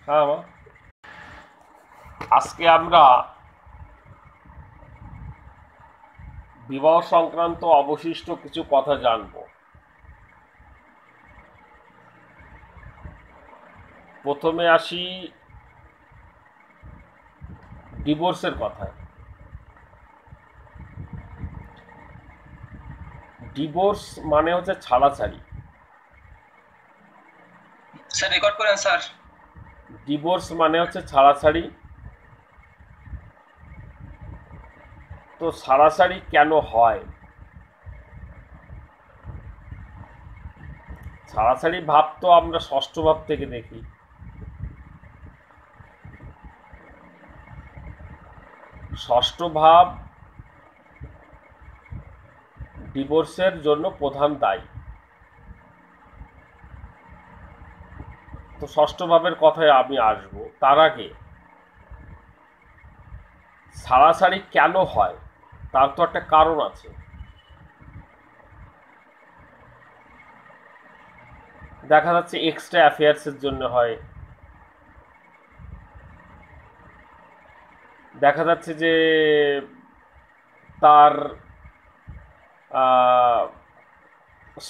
হ্যাঁ মা, আজকে আমরা বিবাহ সংক্রান্ত অবশিষ্ট কিছু কথা জানব। প্রথমে আসি ডিভোর্সের কথায়। ডিভোর্স মানে হচ্ছে ছাড়াছাড়ি। স্যার রেকর্ড করেন স্যার। ডিভোর্স মানে হচ্ছে ছাড়াছাড়ি। তো ছাড়াছাড়ি কেন হয়? ছাড়াছাড়ি ভাব তো আমরা ষষ্ঠ ভাব থেকে দেখি। ষষ্ঠ ভাব ডিভোর্সের জন্য প্রধান দায়ী। তো ষষ্ঠ ভাবের কথায় আমি আসব। তার আগে ছাড়াছাড়ি কেন হয় তার তো একটা কারণ আছে। দেখা যাচ্ছে এক্সট্রা অ্যাফেয়ার্সের জন্য হয়। দেখা যাচ্ছে যে তার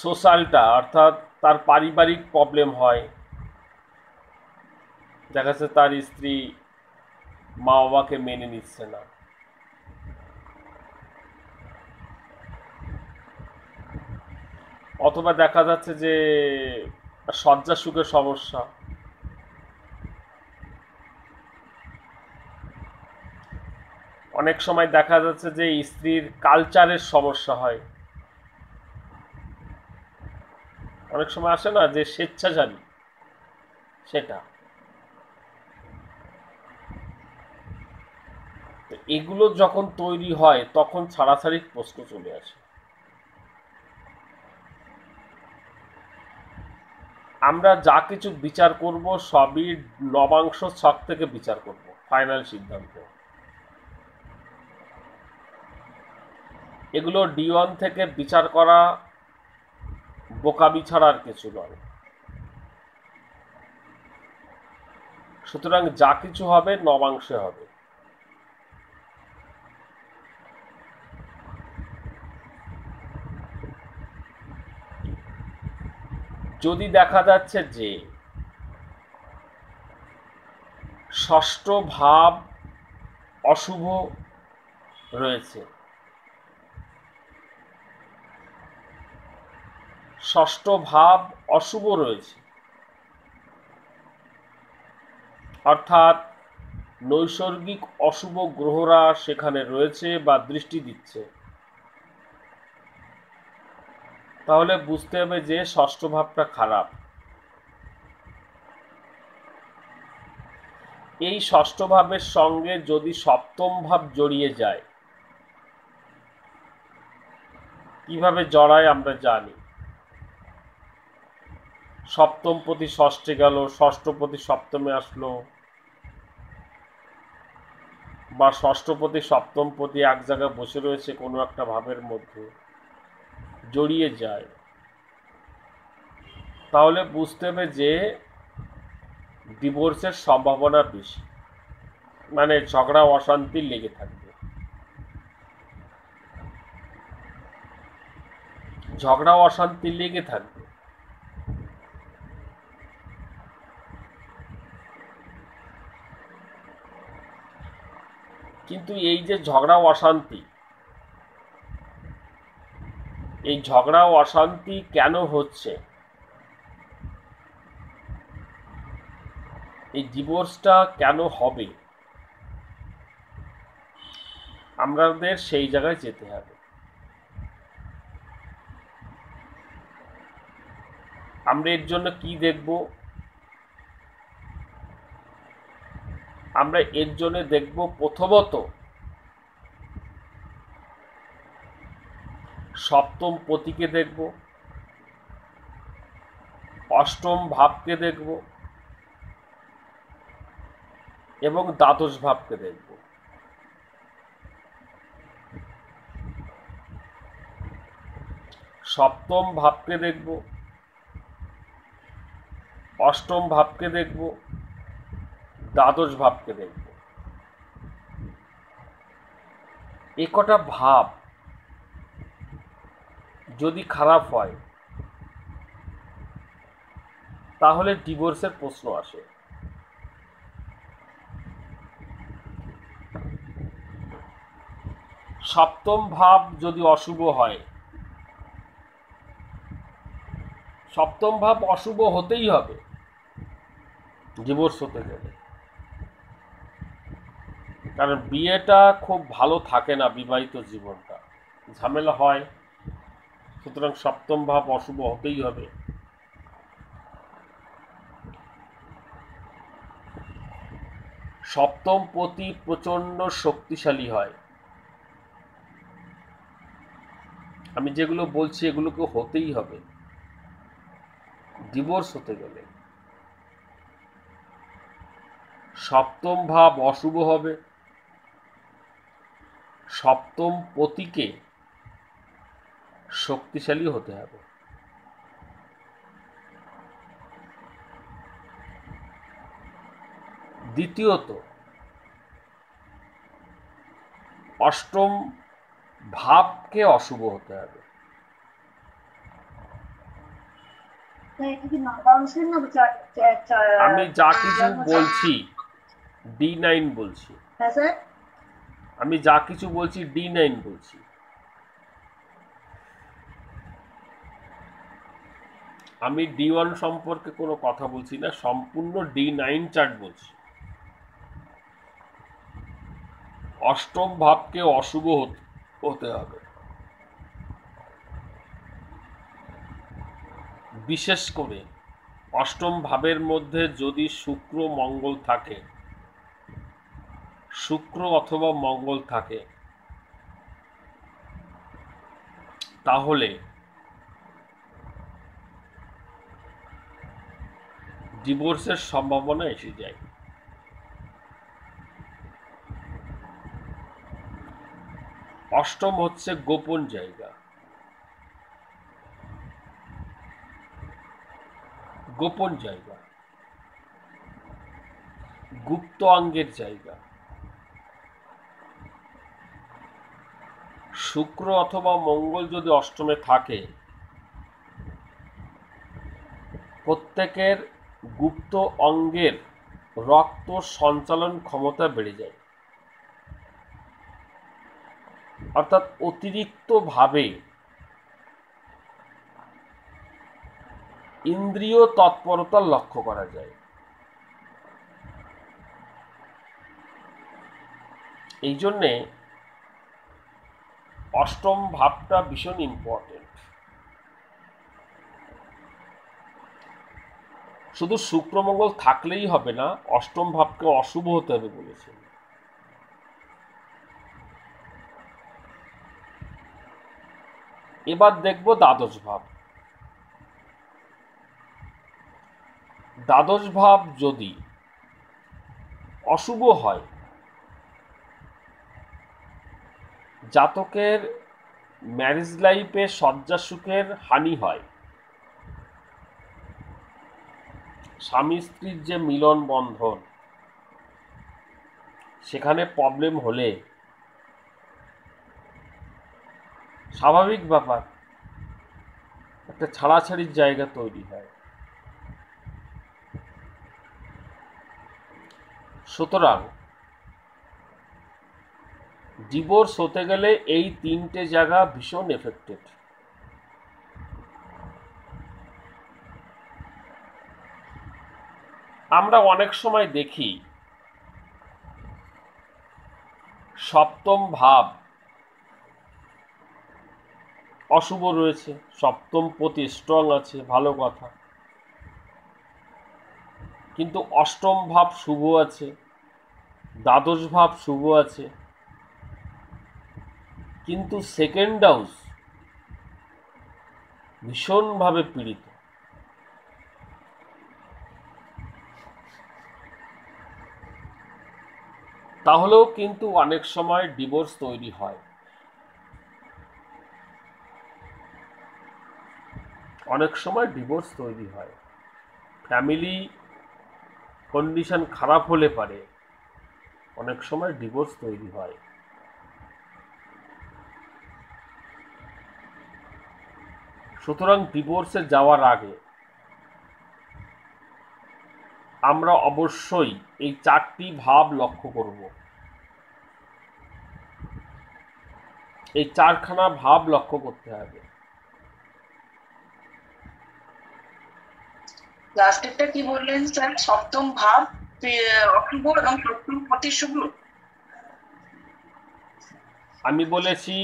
সোশ্যালটা অর্থাৎ তার পারিবারিক প্রবলেম হয়। দেখা যাচ্ছে তার স্ত্রী মা বাবাকে মেনে নিচ্ছে না, অথবা দেখা যাচ্ছে যে শয্যা সুখের সমস্যা। অনেক সময় দেখা যাচ্ছে যে স্ত্রীর কালচারের সমস্যা হয়। অনেক সময় আসে না যে স্বেচ্ছাচারী, সেটা। তো এগুলো যখন তৈরি হয় তখন ছাড়াছাড়ির প্রশ্ন চলে আসে। আমরা যা কিছু বিচার করব সবই নবাংশ ছক থেকে বিচার করব, ফাইনাল সিদ্ধান্ত। এগুলো D1 থেকে বিচার করা বোকামি ছাড়া আর কিছু নয়। সুতরাং যা কিছু হবে নবাংশে হবে। যদি দেখা যাচ্ছে যে ষষ্ঠ ভাব অশুভ রয়েছে, ষষ্ঠ ভাব অশুভ রয়েছে, অর্থাৎ নৈসর্গিক অশুভ গ্রহরা সেখানে রয়েছে বা দৃষ্টি দিচ্ছে, তাহলে বুঝতে হবে যে ষষ্ঠ ভাবটা খারাপ। এই ষষ্ঠ ভাবের সঙ্গে যদি সপ্তম ভাব জড়িয়ে যায়, কিভাবে জড়ায় আমরা জানি। সপ্তম পতি ষষ্ঠে গেল, ষষ্ঠপতি সপ্তমে আসলো, বা ষষ্ঠপতি সপ্তমপতি এক জায়গায় বসে রয়েছে কোনো একটা ভাবের মধ্যে, জড়িয়ে যায়, তাহলে বুঝতে হবে যে ডিভোর্সের সম্ভাবনা বেশি, মানে ঝগড়া অশান্তি লেগে থাকবে। ঝগড়া অশান্তি লেগে থাকবে। কিন্তু এই যে ঝগড়া অশান্তি, এই ঝগড়া অশান্তি কেন হচ্ছে, এই ডিভোর্সটা কেন হবে, আমাদের সেই জায়গায় যেতে হবে। আমরা এর জন্য কি দেখব? আমরা এর জন্য দেখব প্রথমত সপ্তম পতিকে দেখব, অষ্টম ভাবকে দেখব এবং দ্বাদশ ভাবকে দেখব। সপ্তম ভাবকে দেখব, অষ্টম ভাবকে দেখব দ্বাদশ ভাবকে দেখব। এ কটা ভাব যদি খারাপ হয় তাহলে ডিভোর্সের প্রশ্ন আসে। সপ্তম ভাব যদি অশুভ হয়, সপ্তম ভাব অশুভ হতেই হবে ডিভোর্স হতে গেলে, কারণ বিয়েটা খুব ভালো থাকে না, বিবাহিত জীবনটা ঝামেলা হয়, সুতরাং সপ্তম ভাব অশুভ হতেই হবে। সপ্তম পতি প্রচন্ড শক্তিশালী হয়। আমি যেগুলো বলছি এগুলোকে হতেই হবে ডিভোর্স হতে গেলে। সপ্তম ভাব অশুভ হবে, সপ্তম পতিকে শক্তিশালী হতে হবে। দ্বিতীয়ত, অষ্টম ভাবকে অশুভ হতে হবে। আমি যা কিছু বলছি D9 বলছি, আমি যা কিছু বলছি D9 বলছি। আমি D1 সম্পর্কে কোনো কথা বলছি না, সম্পূর্ণ D9 চার্ট বলছি। অষ্টম ভাবকে অশুভ হতে হবে, বিশেষ করে অষ্টম ভাবের মধ্যে যদি শুক্র মঙ্গল থাকে, শুক্র অথবা মঙ্গল থাকে, তাহলে ডিভোর্সের সম্ভাবনা এসে যায়। অষ্টম হচ্ছে গোপন জায়গা, গোপন জায়গা, গুপ্ত অঙ্গের জায়গা। শুক্র অথবা মঙ্গল যদি অষ্টমে থাকে, প্রত্যেকের গুপ্ত অঙ্গের রক্ত সঞ্চালন ক্ষমতা বেড়ে যায়, অর্থাৎ অতিরিক্তভাবে ইন্দ্রিয় তৎপরতা লক্ষ্য করা যায়। এই জন্যে অষ্টম ভাবটা ভীষণ ইম্পর্টেন্ট। শুধু শুক্র মঙ্গল থাকলেই হবে না, অষ্টম ভাবকে অশুভ হতে হবে বলেছেন। এবার দেখব দ্বাদশ ভাব। দ্বাদশ ভাব যদি অশুভ হয়, জাতকের ম্যারেজ লাইফে শয্যা সুখের হানি হয়, স্বামী স্ত্রীর যে মিলন বন্ধন সেখানে প্রবলেম হলে স্বাভাবিক ব্যাপার, একটা ছাড়াছাড়ির জায়গা তৈরি হয়। সুতরাং ডিভোর্স হতে গেলে এই তিনটে জায়গা ভীষণ এফেক্টেড। আমরা অনেক সময় দেখি সপ্তম ভাব অশুভ রয়েছে, সপ্তম পতি স্ট্রং আছে, ভালো কথা, কিন্তু অষ্টম ভাব শুভ আছে, দ্বাদশ ভাব শুভ আছে, কিন্তু সেকেন্ড হাউস ভীষণভাবে পীড়িত। তাহলেও কিন্তু অনেক সময় ডিভোর্স তৈরি হয়, অনেক সময় ডিভোর্স তৈরি হয়। ফ্যামিলি কন্ডিশন খারাপ হলে পারে অনেক সময় ডিভোর্স তৈরি হয়। সুতরাং ডিভোর্সে যাওয়ার আগে আমরা অবশ্যই এই 4টি ভাব লক্ষ্য করব। এই 4খানা ভাব লক্ষ্য করতে হবে। লাস্টেরটা কি বললেন স্যার? সপ্তম ভাব অশুভ এবং সপ্তম পতি শুভ। আমি বলেছি,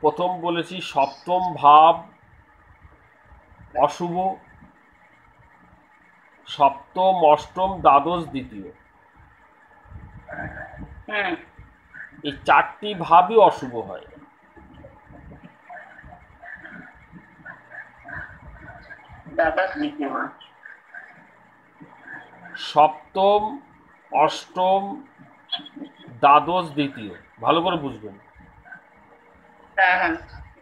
প্রথম বলেছি সপ্তম ভাব অশুভ, সপ্তম, অষ্টম, দ্বাদশ, দ্বিতীয়, এই 4টি ভাবই অশুভ হয়। সপ্তম, অষ্টম, দ্বাদশ, দ্বিতীয়, ভালো করে বুঝবেন।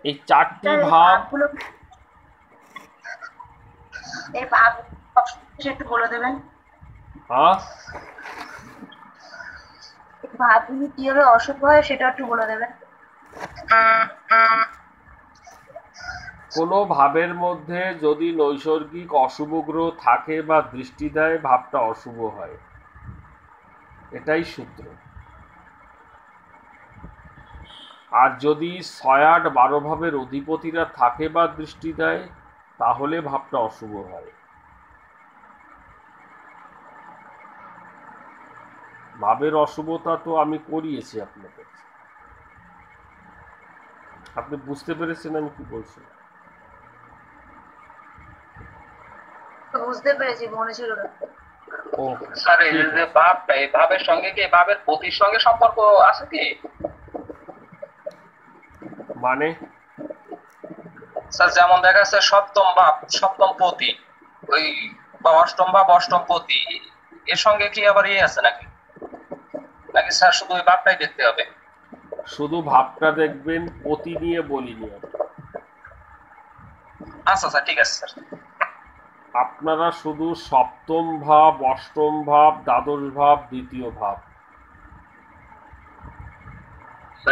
এই 4টি ভাব, এই ভাব একটু বলে দেবেন। ভাবগুলি কিভাবে অশুভ হয় সেটা একটু বলে দেবেন। কোনো ভাবের মধ্যে যদি নৈসর্গিক অশুভ গ্রহ থাকে বা দৃষ্টি দেয়, ভাবটা অশুভ হয়, এটাই সূত্র। আর যদি 6, 8, 12 ভাবের অধিপতিরা থাকে বা দৃষ্টি দেয়, তাহলে ভাবটা অশুভ হয়। ভাবের অশুভতা তো আমি করিয়েছি আপনাদের, আপনি বুঝতে পেরেছেন আমি কি বলছি? বুঝতে পেরেছি, মনে ছিল না। স্যার এই যে ভাবটা, এই ভাবের সঙ্গে কি ভাবের পতির সঙ্গে সম্পর্ক আছে কি? মানে স্যার যেমন দেখা যাচ্ছে সপ্তম ভাব সপ্তম পতি, ওই বা অষ্টম ভাব অষ্টম পতি, এর সঙ্গে কি আবার আছে নাকি? নাকি স্যার শুধু ওই ভাবটাই দেখতে হবে? শুধু ভাবটা দেখবেন, পতি নিয়ে বলিনি আমি। আচ্ছা স্যার, ঠিক আছে স্যার। আপনারা শুধু সপ্তম ভাব, অষ্টম ভাব, দ্বাদশ ভাব, দ্বিতীয় ভাব,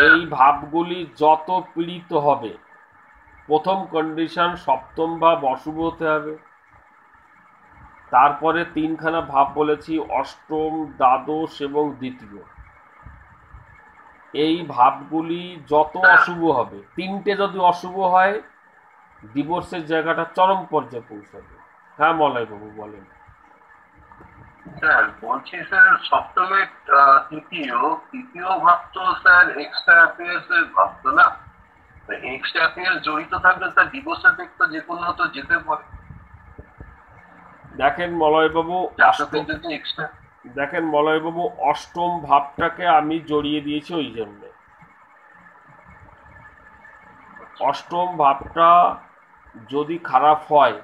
এই ভাবগুলি যত পীড়িত হবে, প্রথম কন্ডিশন সপ্তম ভাব অশুভ হতে হবে। তারপরে 3খানা ভাব বলেছি, অষ্টম, দ্বাদশ এবং দ্বিতীয়। এই ভাবগুলি যত অশুভ হবে, 3টে যদি অশুভ হয়, ডিভোর্সের জায়গাটা চরম পর্যায়ে পৌঁছাবে। হ্যাঁ মলয় বাবু বলেন। স্যার বলছি স্যার, সপ্তমে তৃতীয় ভাব তো স্যার এক্সট্রা অ্যাফেয়ার্স এর ভাব তো না? এক্সট্রা অ্যাফেয়ার্স জড়িত থাকলে স্যার ডিভোর্সের দিক তো যে কোনো তো যেতে পারে। দেখেন মলয়বাবু, অষ্টম ভাবটাকে আমি জড়িয়ে দিয়েছি ওই জন্য। অষ্টম ভাবটা যদি খারাপ হয়,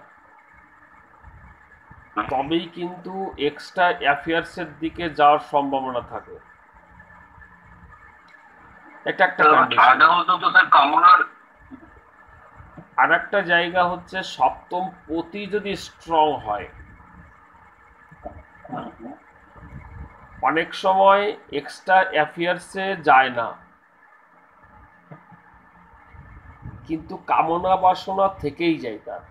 তবেই কিন্তু এক্সট্রা অ্যাফেয়ার্সের দিকে যাওয়ার সম্ভাবনা থাকে। এটা একটা কন্ডিশন। আর একটা জায়গা হচ্ছে সপ্তম পতি যদি স্ট্রং হয়, অনেক সময় এক্সট্রা অ্যাফেয়ার্সে যায় না, কিন্তু কামনা বাসনা থেকেই যায় তার,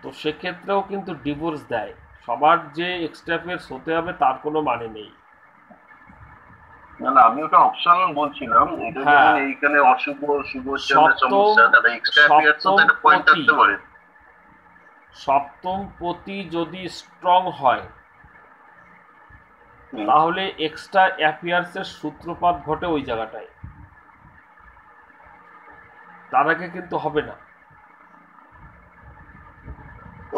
তো সেক্ষেত্রেও কিন্তু ডিভোর্স দেয়। সবার যে এক্সট্রা অ্যাফেয়ার্স হতে হবে তার কোনো মানে নেই। না না, আমি ওটা অপশন বলছিলাম। এইখানে অশুভ শুভ সমস্যা, তাহলে এক্সট্রা অ্যাফেয়ার্স তো একটা পয়েন্ট থাকতে পারে। সপ্তম পতি যদি স্ট্রং হয়, তাহলে এক্সট্রা অ্যাফেয়ার্সের সূত্রপাত ঘটে ওই জায়গাটায়, তার আগে কিন্তু হবে না।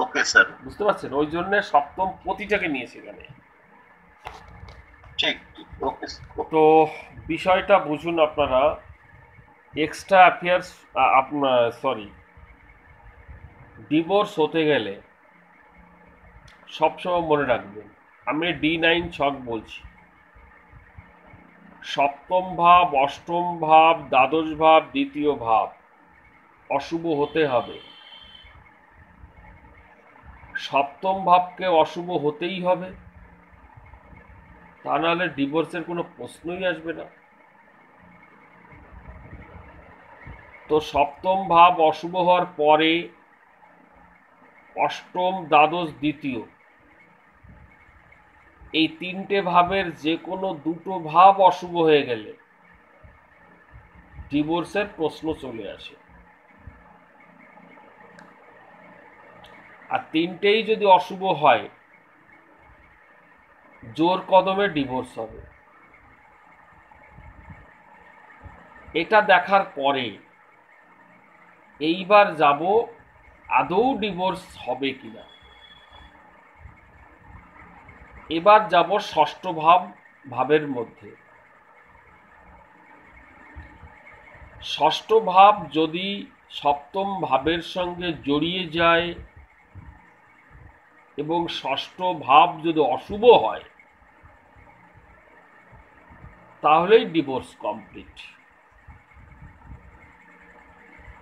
ওকে স্যার, বুঝতে পারছেন? ওই জন্য সপ্তম পতিটাকে নিয়েছি এখানে। ঠিক, ওকে। তো বিষয়টা বুঝুন আপনারা। এক্সট্রা অ্যাফেয়ার্স, ডিভোর্স হতে গেলে সবসময় মনে রাখবেন, আমি D9 ছক বলছি, সপ্তম ভাব, অষ্টম ভাব, দ্বাদশ ভাব, দ্বিতীয় ভাব অশুভ হতে হবে। সপ্তম ভাবকে অশুভ হতেই হবে, তা নাহলে ডিভোর্সের কোনো প্রশ্নই আসবে না। তো সপ্তম ভাব অশুভ হওয়ার পরে অষ্টম, দ্বাদশ, দ্বিতীয় এই তিনটে ভাবের যে কোনো দুটো ভাব অশুভ হয়ে গেলে ডিভোর্সের প্রশ্ন চলে আসে। আর তিনটেই যদি অশুভ হয় জোর কদমে ডিভোর্স হবে। এটা দেখার পরে এইবার যাব আদৌ ডিভোর্স হবে কিনা। এবার যাব ষষ্ঠ ভাবের মধ্যে। ষষ্ঠ ভাব যদি সপ্তম ভাবের সঙ্গে জড়িয়ে যায় এবং ষষ্ঠ ভাব যদি অশুভ হয় তাহলেই ডিভোর্স কমপ্লিট।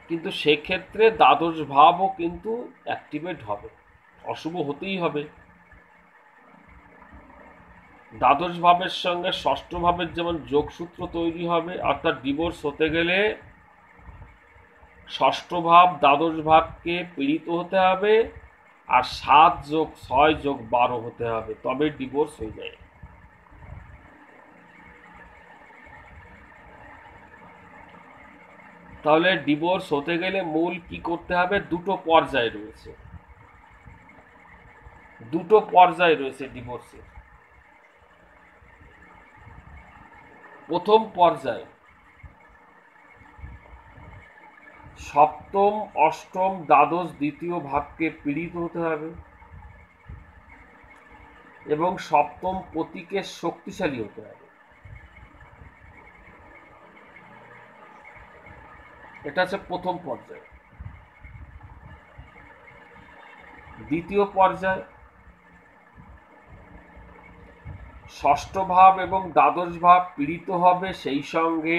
কিন্তু সেক্ষেত্রে দ্বাদশ ভাবও কিন্তু অ্যাক্টিভেট হবে, অশুভ হতেই হবে। দ্বাদশ ভাবের সঙ্গে ষষ্ঠ ভাবের যেমন যোগসূত্র তৈরি হবে, অর্থাৎ ডিভোর্স হতে গেলে ষষ্ঠ ভাব দ্বাদশ ভাবকে পীড়িত হতে হবে আর 7 যোগ 6 যোগ 12 হতে হবে, তবে ডিভোর্স হয়ে যায়। তাহলে ডিভোর্স হতে গেলে মূল কি করতে হবে? দুটো পর্যায় রয়েছে, দুটো পর্যায় রয়েছে ডিভোর্সের। প্রথম পর্যায় সপ্তম, অষ্টম, দ্বাদশ, দ্বিতীয় ভাবকে পীড়িত হতে হবে এবং সপ্তম পতিকে শক্তিশালী হতে হবে। এটা হচ্ছে প্রথম পর্যায়। দ্বিতীয় পর্যায় ষষ্ঠ ভাব এবং দ্বাদশ ভাব পীড়িত হবে, সেই সঙ্গে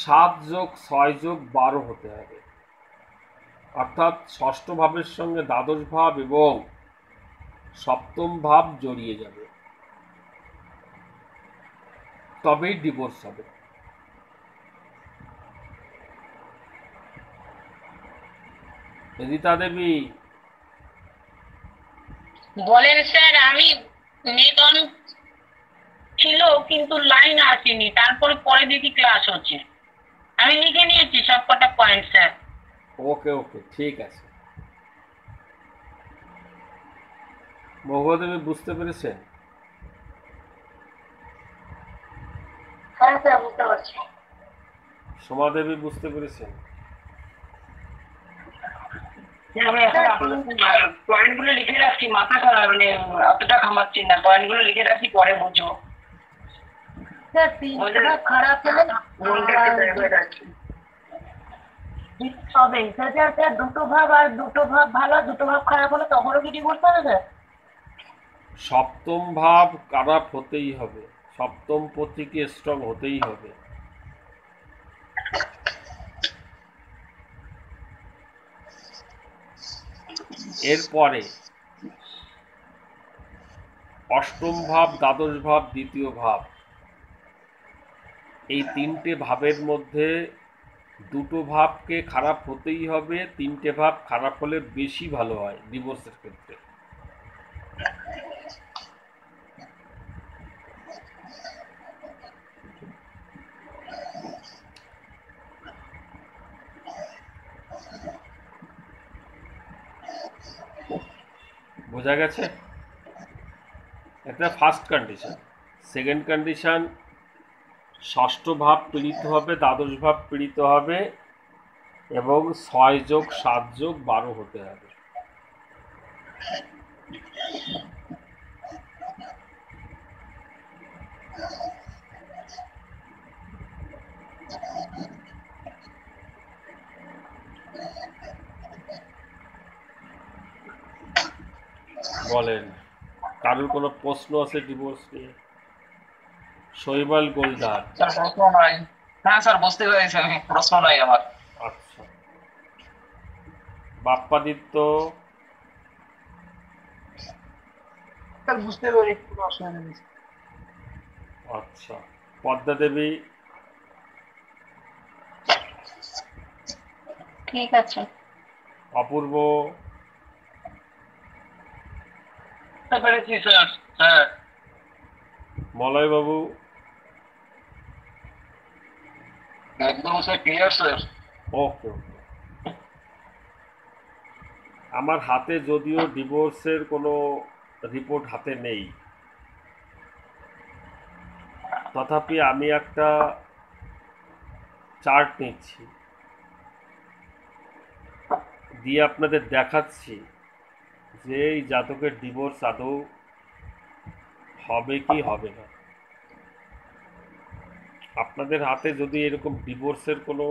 7 যোগ 6 যোগ 12 হতে হবে, অর্থাৎ ষষ্ঠ ভাবের সঙ্গে দ্বাদশ ভাব এবং সপ্তম ভাব জড়িয়ে যাবে, তবেই ডিভোর্স হবে। রীতা দেবী বলেন স্যার। আমি নেট অন ছিল কিন্তু লাইন আসেনি, তারপরে পরে দেখি ক্লাস হচ্ছে। আমি লিখে নিয়েছি সব কটা পয়েন্ট স্যার। ওকে ওকে, ঠিক আছে। মহুয়া দেবী বুঝতে পেরেছেন? হ্যাঁ স্যার বুঝতে পারছি। সোমা দেবী বুঝতে পেরেছেন? আমি এখন পয়েন্ট গুলো লিখে রাখছি, মাথা খারাপ, মানে অতটা ঘামাচ্ছি না, পয়েন্ট গুলো লিখে রাখছি, পরে বুঝবো। খারাপ হবে স্যার, দুটো ভাব আর দুটো ভাব ভালো, দুটো ভাব খারাপ হলে তখনও কি ডিভোর্স হবে স্যার? সপ্তম ভাব খারাপ হতেই হবে, সপ্তম পতিকে স্ট্রং হতেই হবে। এরপরে অষ্টম ভাব, দ্বাদশ ভাব, দ্বিতীয় ভাব, এই তিনটে ভাবের মধ্যে দুটো ভাবকে খারাপ হতেই হবে। তিনটে ভাব খারাপ হলে বেশি ভালো হয় ডিভোর্সের ক্ষেত্রে। বোঝা গেছে? এটা ফার্স্ট কন্ডিশন। সেকেন্ড কন্ডিশন, ষষ্ঠ ভাব পীড়িত হবে, দ্বাদশ ভাব পীড়িত হবে এবং 6 যোগ 7 যোগ 12 হতে হবে। বলেন, কারোর কোনো প্রশ্ন আছে ডিভোর্স নিয়ে? শৈবাল গোলদার। স্যার প্রশ্ন নাই। হ্যাঁ স্যার বুঝতে পেরেছি আমি, প্রশ্ন নাই আমার। আচ্ছা, বাপ্পাদিত্য, বুঝতে পেরেছি, কোনো অসুবিধা নেই। আচ্ছা, পদ্মা দেবী, ঠিক আছে, অপূর্ব, বুঝতে পেরেছি স্যার। হ্যাঁ, মলয় বাবু, একদম স্যার ক্লিয়ার স্যার। ওকে ওকে। আমার হাতে যদিও ডিভোর্সের কোনো রিপোর্ট হাতে নেই, তথাপি আমি একটা চার্ট নিচ্ছি, দিয়ে আপনাদের দেখাচ্ছি যে এই জাতকের ডিভোর্স আদৌ হবে কি হবে না। আপনাদের হাতে যদি এরকম ডিভোর্সের কোনো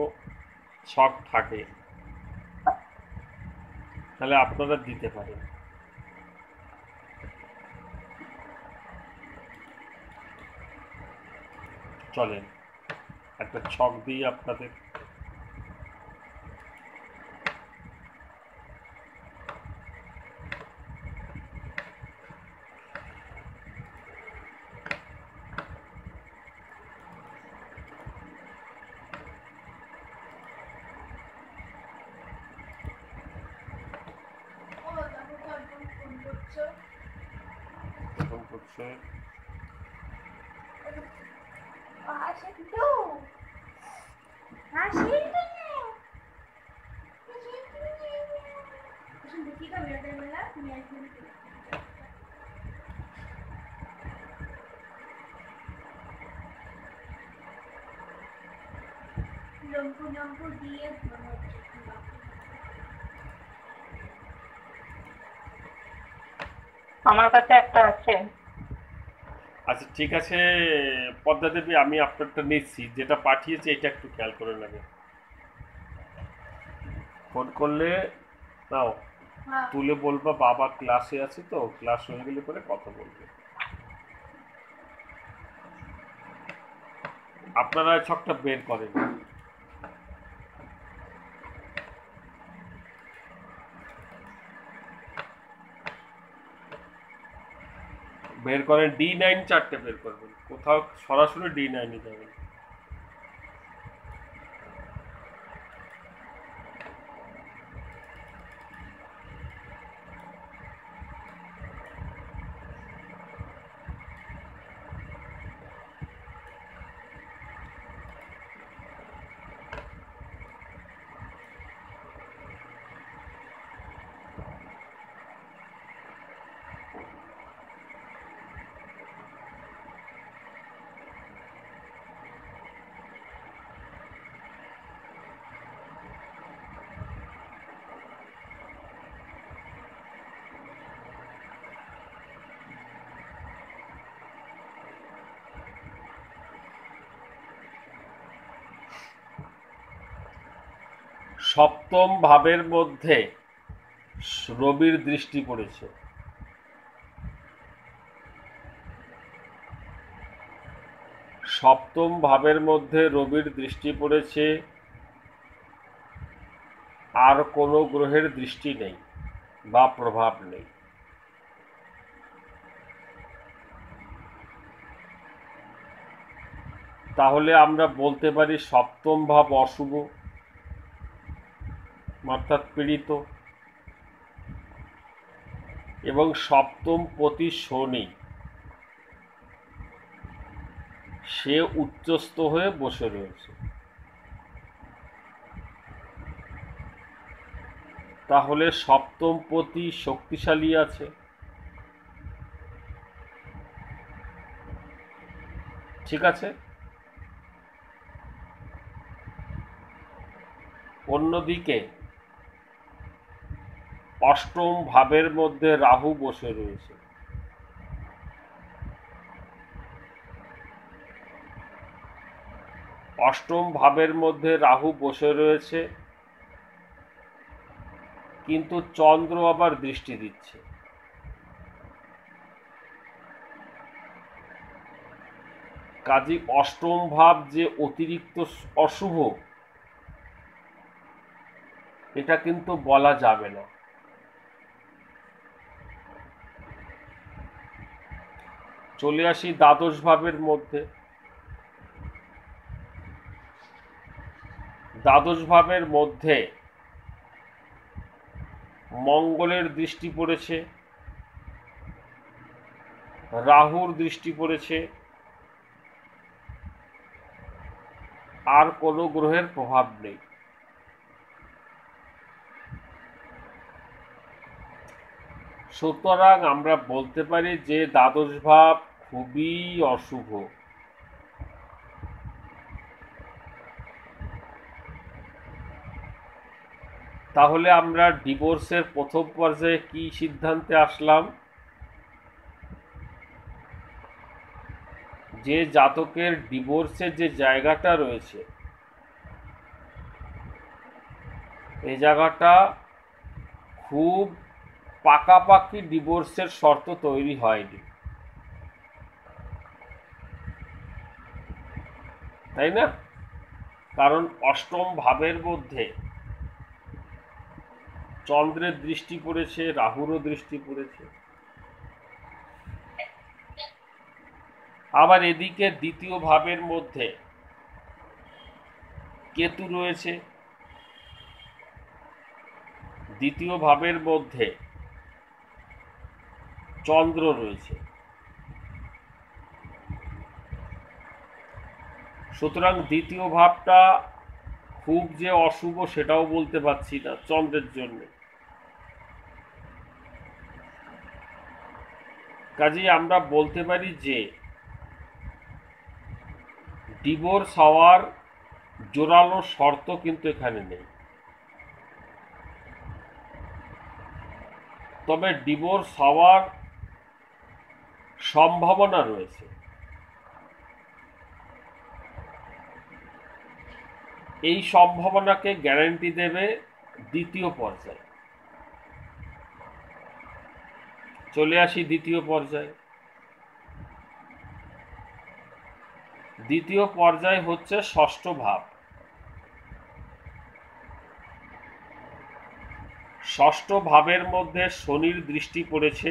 ছক থাকে তাহলে আপনারা দিতে পারেন। চলেন একটা ছক দিই আপনাদের। প্রথম করছে আমার কাছে একটা আছে। আচ্ছা ঠিক আছে পদ্মা দেবী, আমি আপনারটা নিচ্ছি, যেটা পাঠিয়েছি এটা একটু খেয়াল করে নেবেন। ফোন করলে নাও, তুলে বলবা বাবা ক্লাসে আছে, তো ক্লাস হয়ে গেলে পরে কথা বলবে। আপনারা ছকটা বের করেন। বের করেন, D9 চারটে বের করবেন, কোথাও সরাসরি D9 যাবেন। সপ্তম ভাবের মধ্যে রবির দৃষ্টি পড়েছে। সপ্তম ভাবের মধ্যে রবির দৃষ্টি পড়েছে, আর কোনো গ্রহের দৃষ্টি নেই বা প্রভাব নেই। তাহলে আমরা বলতে পারি সপ্তম ভাব অশুভ, অর্থাৎ পীড়িত, এবং সপ্তম পতি শনি সে উচ্চস্থ হয়ে বসে রয়েছে। তাহলে সপ্তম পতি শক্তিশালী আছে, ঠিক আছে। অন্যদিকে অষ্টম ভাবের মধ্যে রাহু বসে রয়েছে। অষ্টম ভাবের মধ্যে রাহু বসে রয়েছে, কিন্তু চন্দ্র আবার দৃষ্টি দিচ্ছে। কাজী অষ্টম ভাব যে অতিরিক্ত অশুভ, এটা কিন্তু বলা যাবে না। চলে আসি দ্বাদশ ভাবের মধ্যে। দ্বাদশ ভাবের মধ্যে মঙ্গলের দৃষ্টি পড়েছে, রাহুর দৃষ্টি পড়েছে, আর কোনো গ্রহের প্রভাব নেই। সুতরাং আমরা বলতে পারি যে দ্বাদশ ভাব খুবই অশুভ। তাহলে আমরা ডিভোর্সের প্রথম পর্যায়ে কি সিদ্ধান্তে আসলাম? যে জাতকের ডিভোর্সের যে জায়গাটা রয়েছে, এই জায়গাটা খুব পাকাপাকি ডিভোর্সের শর্ত তৈরি হয়নি, তাই না? কারণ অষ্টম ভাবের মধ্যে চন্দ্রের দৃষ্টি পড়েছে, রাহুরও দৃষ্টি পড়েছে। আবার এদিকে দ্বিতীয় ভাবের মধ্যে কেতু রয়েছে, দ্বিতীয় ভাবের মধ্যে চন্দ্র রয়েছে। সুতরাং দ্বিতীয় ভাবটা খুব যে অশুভ সেটাও বলতে পারছি না চন্দ্রের জন্য। কাজেই আমরা বলতে পারি যে ডিভোর্স হওয়ার জোরালো শর্ত কিন্তু এখানে নেই, তবে ডিভোর্স হওয়ার সম্ভাবনা রয়েছে। এই সম্ভাবনাকে গ্যারান্টি দেবে দ্বিতীয় পর্যায়ে। চলে আসি দ্বিতীয় পর্যায়ে। দ্বিতীয় পর্যায় হচ্ছে ষষ্ঠ ভাব। ষষ্ঠ ভাবের মধ্যে শনির দৃষ্টি পড়েছে,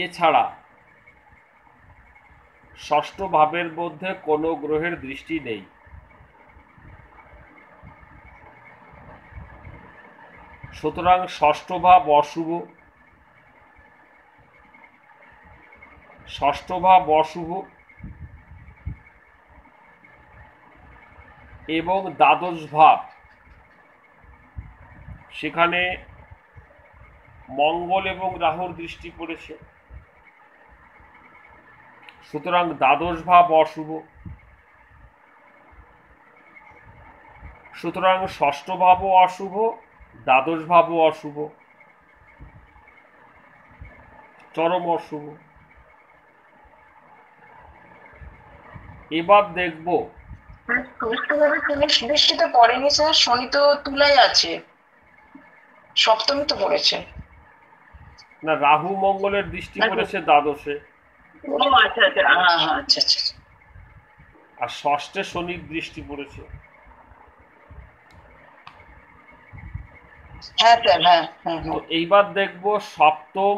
এছাড়া ষষ্ঠ ভাবের মধ্যে কোনো গ্রহের দৃষ্টি নেই। সুতরাং ষষ্ঠ ভাব অশুভ। ষষ্ঠ ভাব অশুভ এবং দ্বাদশ ভাব, সেখানে মঙ্গল এবং রাহুর দৃষ্টি পড়েছে। সুতরাং দ্বাদশ ভাব অশুভ। সুতরাং ষষ্ঠ ভাবও অশুভ, দ্বাদশ ভাবও অশুভ, চরম অশুভ। এবার দেখব দৃষ্টিতে পড়েনি স্যার, শনি তো তুলায় আছে, সপ্তমী তো পড়েছে না, রাহু মঙ্গলের দৃষ্টি পড়েছে দ্বাদশে। ও আচ্ছা আচ্ছা, হ্যাঁ হ্যাঁ, আচ্ছা আচ্ছা। আর ষষ্ঠে শনির দৃষ্টি পড়েছে। হ্যাঁ স্যার, হ্যাঁ হ্যাঁ তো এইবার দেখব সপ্তম,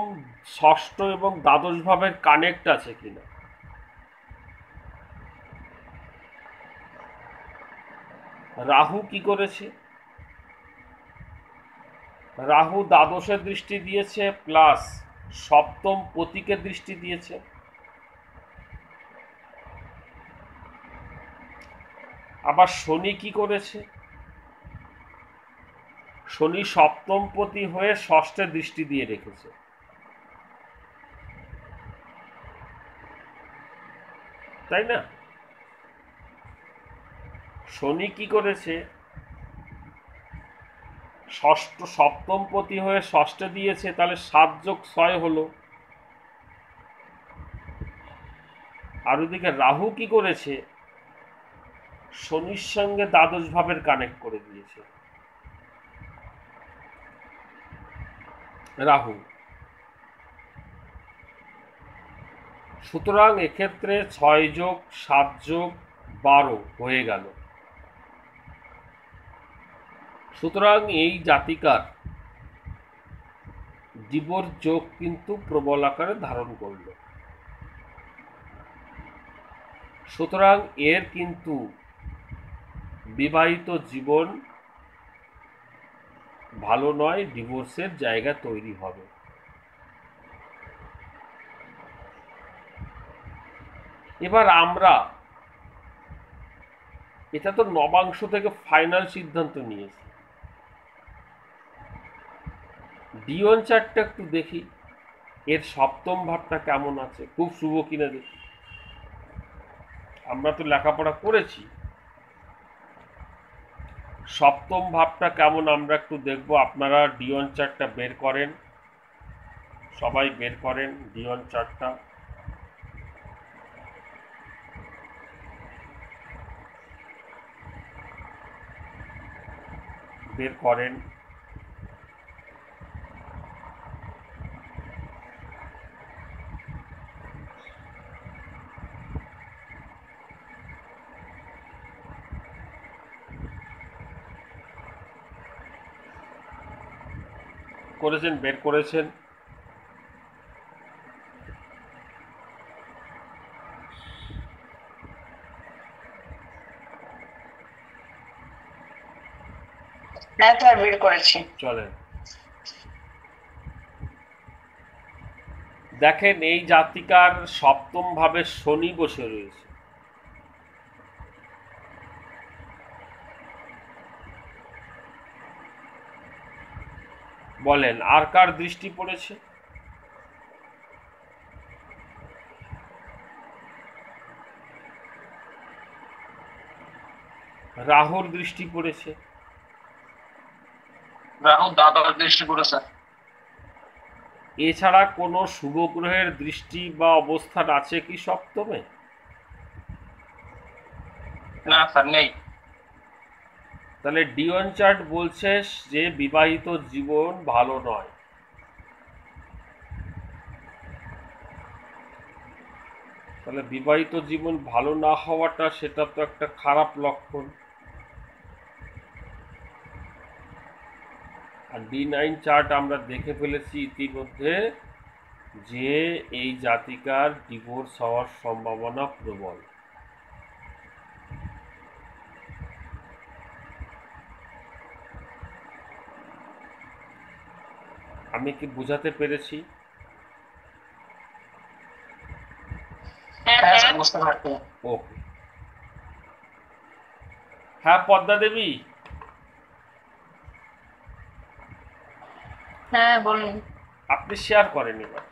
ষষ্ঠ এবং দ্বাদশ ভাবের কানেক্ট আছে কিনা। রাহু কি করেছে? রাহু দ্বাদশের দৃষ্টি দিয়েছে প্লাস সপ্তম পতিকে দৃষ্টি দিয়েছে। আবার শনি কি করেছে? শনি সপ্তম পতি হয়ে ষষ্ঠে দৃষ্টি দিয়ে রেখেছে। তাই না? শনি কি করেছে? ষষ্ঠ সপ্তম পতি হয়ে ষষ্ঠে দিয়েছে, তাহলে 7 যোগ 6 হলো। আর ওদিকে রাহু কি করেছে? শনির সঙ্গে দ্বাদশ ভাবের কানেক্ট করে দিয়েছে রাহু। সুতরাং এক্ষেত্রে 6 যোগ 7 যোগ 12 হয়ে গেল। সুতরাং এই জাতিকার ডিভোর্স যোগ কিন্তু প্রবল আকারে ধারণ করল। সুতরাং এর কিন্তু বিবাহিত জীবন ভালো নয়, ডিভোর্সের জায়গা তৈরি হবে। এবার আমরা এটা তো নবাংশ থেকে ফাইনাল সিদ্ধান্ত নিয়েছি, ডিওন চার্টটা একটু দেখি এর সপ্তম ভাবটা কেমন আছে, খুব শুভ কিনা দেখি। আমরা তো লেখাপড়া করেছি, সপ্তম ভাবটা কেমন আমরা একটু দেখব। আপনারা ডিওন চার্টটা বের করেন, সবাই বের করেন ডিওন চার্টটা। বের করেন। করেছেন, বের করেছেন। হ্যাঁ স্যার বের করেছি। চলেন দেখেন, এই জাতিকার সপ্তম ভাবে শনি বসে রয়েছে। বলেন আর কার দৃষ্টি পড়েছে? রাহুর দৃষ্টি পড়েছে। রাহু দাদার দৃষ্টি পড়েছে। এছাড়া কোনো শুভ গ্রহের দৃষ্টি বা অবস্থান আছে কি সপ্তমে? না স্যার নেই। তাহলে ডিওন চার্ট বলছে যে বিবাহিত জীবন ভালো নয়। তাহলে বিবাহিত জীবন ভালো না হওয়াটা সেটা তো একটা খারাপ লক্ষণ। আর D9 চার্ট আমরা দেখে ফেলেছি ইতিমধ্যে যে এই জাতিকার ডিভোর্স হওয়ার সম্ভাবনা প্রবল। আমি কি বুঝাতে পেরেছি? হ্যাঁ হ্যাঁ স্যার। স্যার বুঝতে পারছি। ওকে। হ্যাঁ পদ্মা দেবী, হ্যাঁ বলুন। আপনি শেয়ার করেন এবার।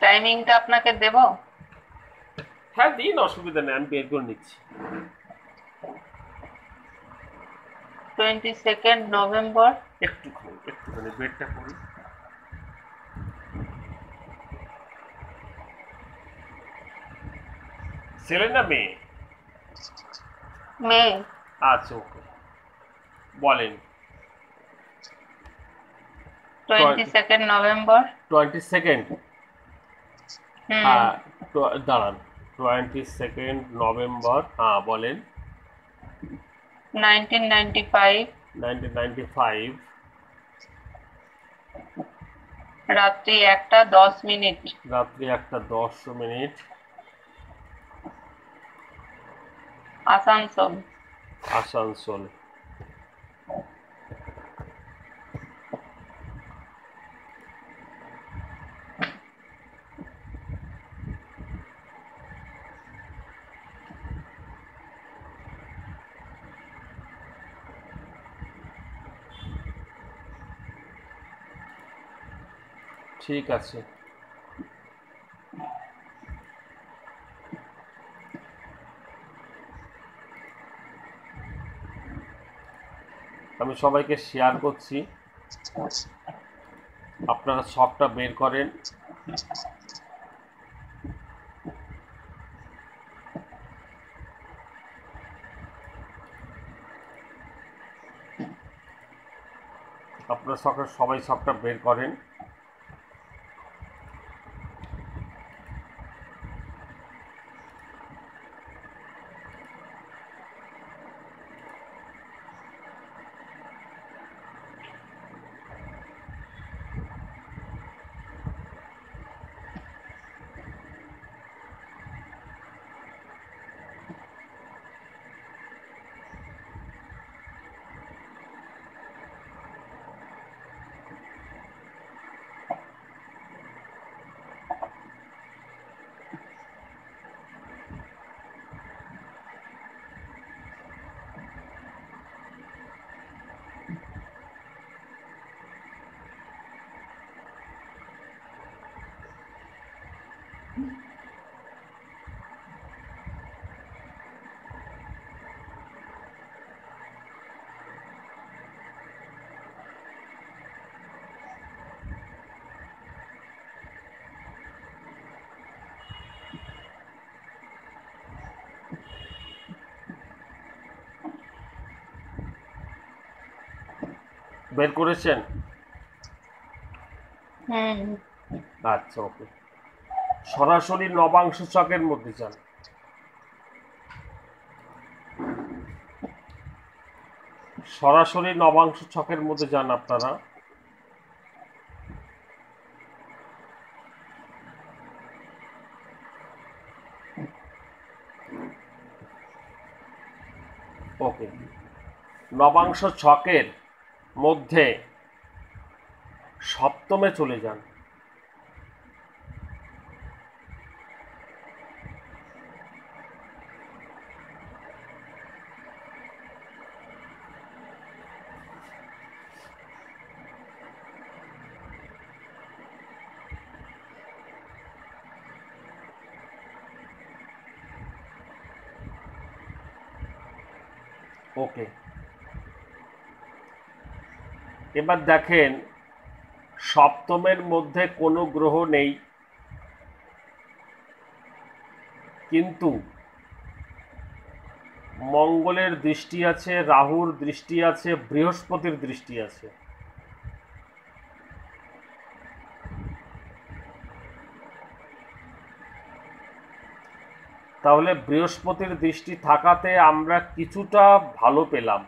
টাইমিংটা আপনাকে দেব? হ্যাঁ দিন, অসুবিধা নেই, আমি বের করে নিচ্ছি। 22 নভেম্বর। একটুখানি বেরটা করি। ছেলে না মেয়ে? মেয়ে। আচ্ছা ওকে, বলেন। 22 নভেম্বর। 22 হুম। হ্যাঁ দাঁড়ান, 22 নভেম্বর, হ্যাঁ বলেন। 1995 1995 রাত্রি 1:10 রাত্রি 1:10 আসানসোল। আসানসোল। ঠিক আছে, আমি সবাইকে শেয়ার করছি, আপনারা সবটা বের করেন। আপনারা সবাই সবটা বের করেন। বের করেছেন? হুম। আচ্ছা, ওকে। সরাসরি নবাংশ ছকের মধ্যে যান। সরাসরি নবাংশ ছকের মধ্যে যান আপনারা। ওকে, নবাংশ ছকের মধ্যে সপ্তমে চলে যান। ওকে, এবার দেখেন সপ্তমের মধ্যে কোনো গ্রহ নেই, কিন্তু মঙ্গলের দৃষ্টি আছে, রাহুর দৃষ্টি আছে, বৃহস্পতির দৃষ্টি আছে। তাহলে বৃহস্পতির দৃষ্টি থাকাতে আমরা কিছুটা ভালো পেলাম,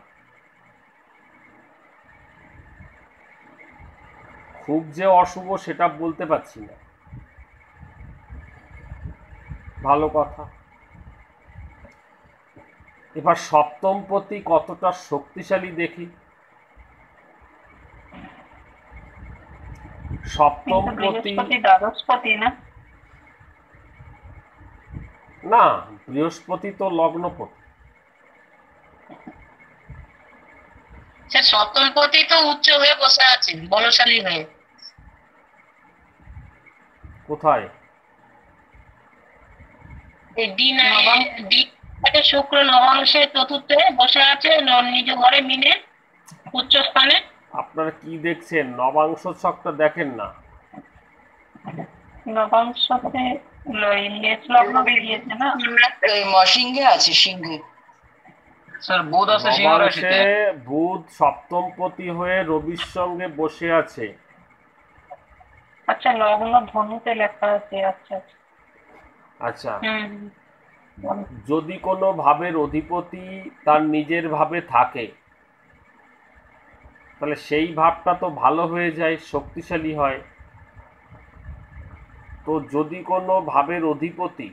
খুব যে অশুভ সেটা বলতে পারছি না। ভালো কথা। এবার সপ্তমপতি কতটা শক্তিশালী দেখি। সপ্তমপতি দ্বাদশপতি না? না, বৃহস্পতি তো লগ্নপতি। স্যার সপ্তমপতি তো উচ্চ হয়ে বসে আছে, বলশালী হয়ে। কোথায়? এই শুক্র নবাংশে চতুর্থে বসে আছে, নিজ ঘরে মিনে উচ্চ স্থানে। আপনারা কি দেখছেন? নবাংশ ছকটা দেখেন না? নবাংশতে লেস লগ্ন বেরিয়েছে না? সিংহে আছে, সিংহে। স্যার বুধ আছে সিংহ রাশিতে। নবাংশে বুধ সপ্তমপতি হয়ে রবির সঙ্গে বসে আছে। আচ্ছা, লগ্ন ধনুতে লেখা আছে। আচ্ছা আচ্ছা, হুম। যদি কোনো ভাবের অধিপতি তার নিজের ভাবে থাকে, তাহলে সেই ভাবটা তো ভালো হয়ে যায়, শক্তিশালী হয়। তো যদি কোনো ভাবের অধিপতি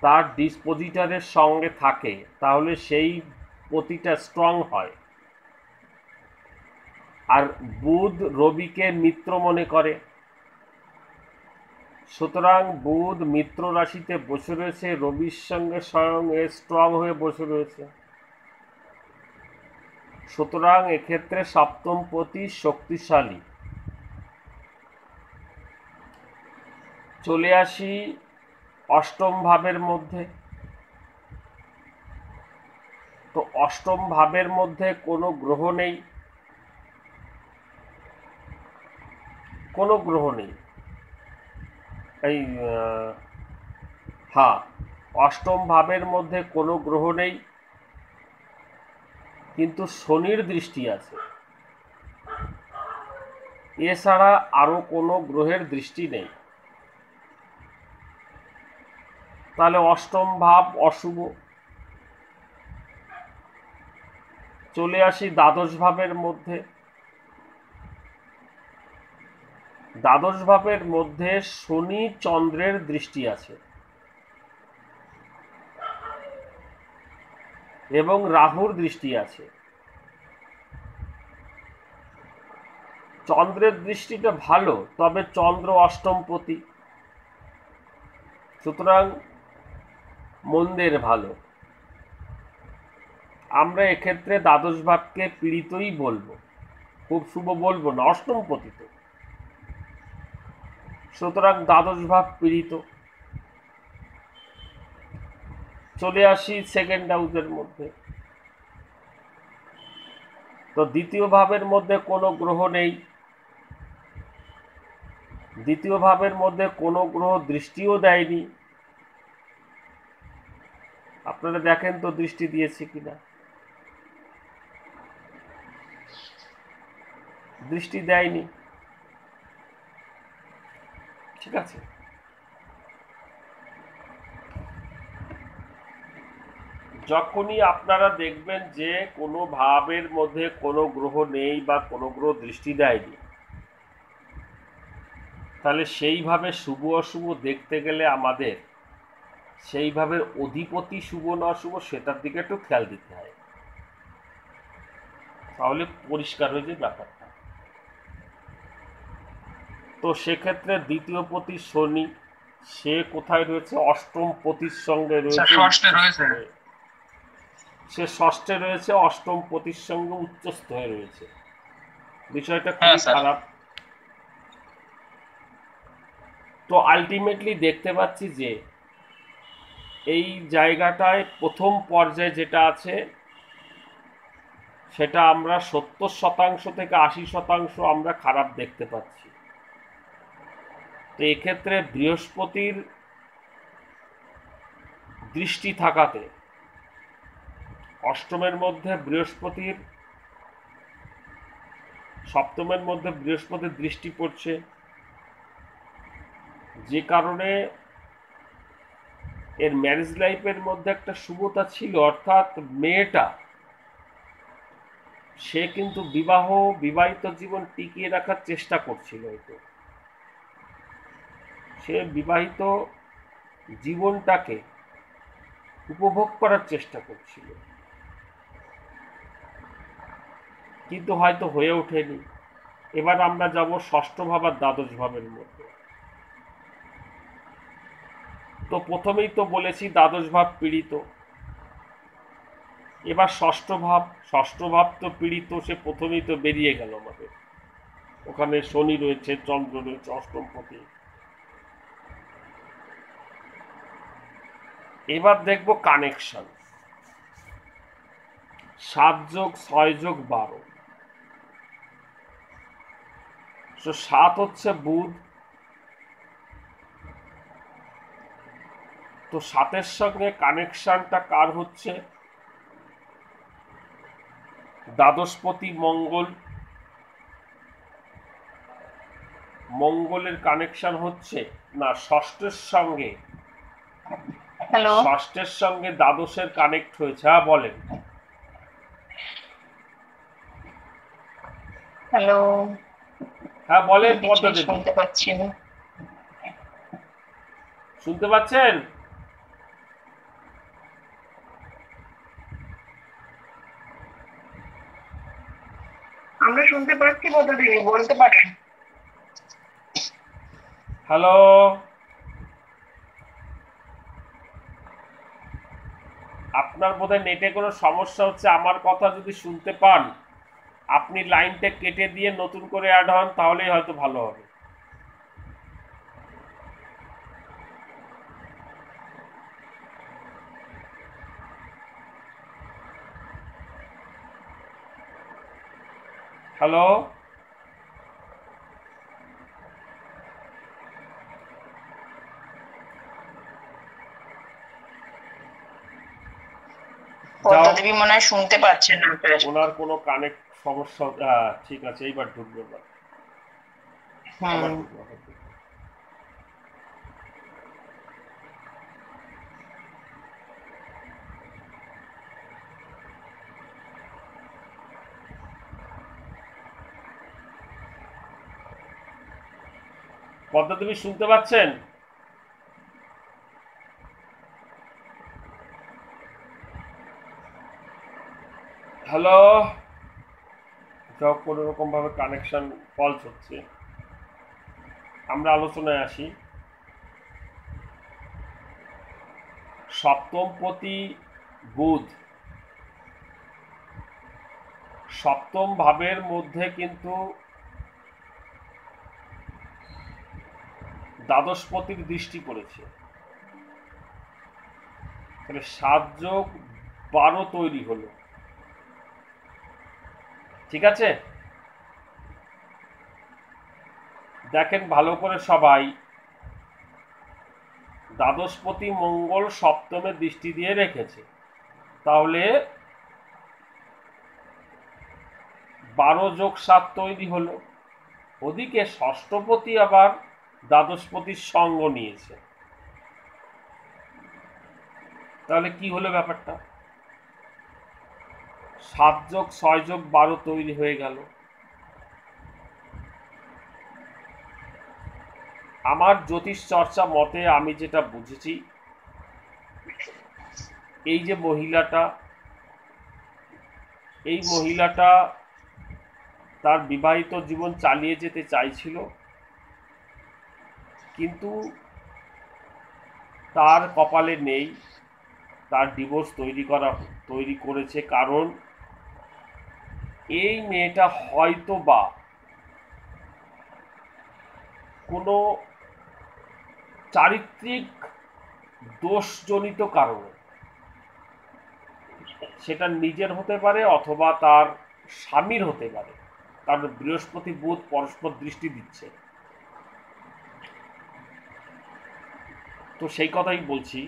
তার ডিসপোজিটরের সঙ্গে থাকে, তাহলে সেই পতিটা স্ট্রং হয়। আর বুধ রবিকে মিত্র মনে করে, সুতরাং বুধ মিত্র রাশিতে বসে রয়েছে, রবির সঙ্গে স্বয়ং স্ট্রং হয়ে বসে রয়েছে। সুতরাং এক্ষেত্রে সপ্তমপতি শক্তিশালী। চলে আসি অষ্টম ভাবের মধ্যে। তো অষ্টম ভাবের মধ্যে কোনো গ্রহ নেই, কোনো গ্রহ নেই। এই হ্যাঁ, অষ্টম ভাবের মধ্যে কোনো গ্রহ নেই, কিন্তু শনির দৃষ্টি আছে। এছাড়া আরো কোনো গ্রহের দৃষ্টি নেই। তাহলে অষ্টম ভাব অশুভ। চলে আসি দ্বাদশ ভাবের মধ্যে। দ্বাদশ ভাবের মধ্যে শনি চন্দ্রের দৃষ্টি আছে এবং রাহুর দৃষ্টি আছে। চন্দ্রের দৃষ্টিটা ভালো, তবে চন্দ্র অষ্টমপতি, সুতরাং মন্দের ভালো। আমরা এক্ষেত্রে দ্বাদশ ভাবকে পীড়িতই বলবো, খুব শুভ বলবো না, অষ্টমপতি তো, সুতরাং দ্বাদশ ভাব পীড়িত। চলে আসি সেকেন্ড হাউসের মধ্যে। তো দ্বিতীয় ভাবের মধ্যে কোনো গ্রহ নেই, দ্বিতীয় ভাবের মধ্যে কোনো গ্রহ দৃষ্টিও দেয়নি। আপনারা দেখেন তো দৃষ্টি দিয়েছে কিনা। দৃষ্টি দেয়নি। ঠিক আছে, যখনই আপনারা দেখবেন যে কোনো ভাবের মধ্যে কোনো গ্রহ নেই বা কোনো গ্রহ দৃষ্টি দেয়নি, তাহলে সেইভাবে শুভ অশুভ দেখতে গেলে আমাদের সেইভাবে অধিপতি শুভ না অশুভ সেটার দিকে একটু খেয়াল দিতে হয়, তাহলে পরিষ্কার হয়ে যায় ব্যাপারটা। তো সেক্ষেত্রে দ্বিতীয় পতি শনি, সে কোথায় রয়েছে? অষ্টম পতির সঙ্গে রয়েছে, সে ষষ্ঠে রয়েছে, অষ্টম পতির সঙ্গে উচ্চস্থ হয়ে রয়েছে। বিষয়টা খুবই খারাপ। তো আলটিমেটলি দেখতে পাচ্ছি যে এই জায়গাটায় প্রথম পর্যায়ে যেটা আছে সেটা আমরা 70% থেকে 80% আমরা খারাপ দেখতে পাচ্ছি। তো এক্ষেত্রে বৃহস্পতির দৃষ্টি থাকাতে, অষ্টমের মধ্যে বৃহস্পতির, সপ্তমের মধ্যে বৃহস্পতির দৃষ্টি পড়ছে, যে কারণে এর ম্যারেজ লাইফের মধ্যে একটা শুভতা ছিল, অর্থাৎ মেয়েটা সে কিন্তু বিবাহিত জীবন টিকিয়ে রাখার চেষ্টা করছিল। হয়তো সে বিবাহিত জীবনটাকে উপভোগ করার চেষ্টা করছিল, কিন্তু হয়তো হয়ে ওঠেনি। এবার আমরা যাব ষষ্ঠ ভাব আর দ্বাদশ ভাবের মধ্যে। তো প্রথমেই তো বলেছি দ্বাদশ ভাব পীড়িত, এবার ষষ্ঠ ভাব তো পীড়িত, সে প্রথমেই তো বেরিয়ে গেল আমাদের। ওখানে শনি রয়েছে, চন্দ্র রয়েছে, অষ্টম পতি। এবার দেখব কানেকশন, 7 যোগ 6 যোগ 12। 7 হচ্ছে বুধ, তো 7-এর সঙ্গে কানেকশনটা কার হচ্ছে? দ্বাদশপতি মঙ্গল, মঙ্গলের কানেকশন হচ্ছে না ষষ্ঠের সঙ্গে, ষষ্ঠের সঙ্গে দ্বাদশের কানেক্ট হয়েছে। হ্যাঁ বলেন। হ্যালো, হ্যাঁ বলেন পদ্মা দেবী, শুনতে পাচ্ছি না। শুনতে পাচ্ছেন? আমরা শুনতে পাচ্ছি, পদ্মা দেবী বলতে পারেন। হ্যালো, আপনার বোধহয় নেটে কোনো সমস্যা হচ্ছে। আমার কথা যদি শুনতে পান, আপনি লাইনটা কেটে দিয়ে নতুন করে অ্যাড হন, তাহলেই হয়তো ভালো হবে। হ্যালো, পদ্মা দেবী মনে হয় শুনতে পাচ্ছেন না। ওনার কোনো কানেক্ট সমস্যা। ঠিক আছে, এইবার ঢুকবে। পদ্মা দেবী শুনতে পাচ্ছেন? হ্যালো, কোন রকম ভাবে কানেকশন ফলস হচ্ছে। আমরা আলোচনায় আসি। সপ্তমপতি বুধ, সপ্তম ভাবের মধ্যে কিন্তু দ্বাদশপতির দৃষ্টি পড়েছে, তাহলে 7 যোগ 12 তৈরি হলো। ঠিক আছে, দেখেন ভালো করে সবাই, দ্বাদশপতি মঙ্গল সপ্তমে দৃষ্টি দিয়ে রেখেছে, তাহলে 12+7 তৈরি হলো। ওদিকে ষষ্ঠপতি আবার দ্বাদশপতির সঙ্গ নিয়েছে। তাহলে কি হলো ব্যাপারটা? 7+6+12 তৈরি হয়ে গেল। আমার জ্যোতিষ চর্চা মতে আমি যেটা বুঝেছি, এই যে মহিলাটা তার বিবাহিত জীবন চালিয়ে যেতে চাইছিল, কিন্তু তার কপালে নেই, তার ডিভোর্স তৈরি করেছে। কারণ এই মেয়েটা হয়তো বা কোনো চারিত্রিক দোষজনিত কারণে, সেটা নিজের হতে পারে অথবা তার স্বামীর হতে পারে, কারণ বৃহস্পতি বুধ পরস্পর দৃষ্টি দিচ্ছে। তো সেই কথাই বলছি।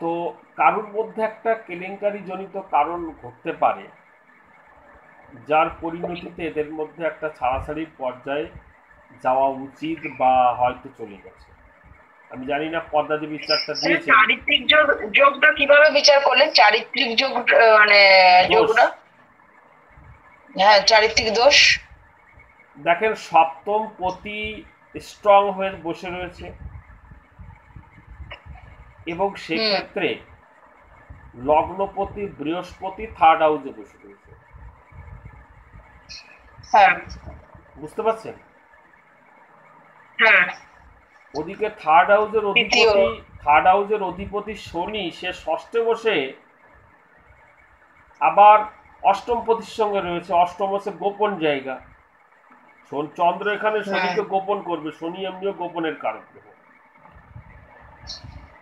তো কারোর মধ্যে একটা কেলেঙ্কারি জনিত কারণ ঘটতে পারে, যার পরিণতিতে এদের মধ্যে একটা ছাড়াছাড়ির পর্যায়ে যাওয়া উচিত বা হয়তো চলে গেছে। আমি জানি না পদ্মা দেবী বিচারটা দিয়েছে। চারিত্রিক যোগটা কিভাবে বিচার করলেন? চারিত্রিক যোগ মানে যোগটা, হ্যাঁ চারিত্রিক দোষ। দেখেন, সপ্তম পতি স্ট্রং হয়ে বসে রয়েছে এবং সেক্ষেত্রে লগ্নপতি বৃহস্পতি থার্ড হাউসে বসে রয়েছে। হ্যাঁ, বুঝতে পারছেন? হ্যাঁ। ওদিকে থার্ড হাউসের অধিপতি শনি, সে ষষ্ঠে বসে আবার অষ্টম পতির সঙ্গে রয়েছে। অষ্টম হচ্ছে গোপন জায়গা। চন্দ্র এখানে শনিকে গোপন করবে, শনি এমনিও গোপনের কারক গ্রহ।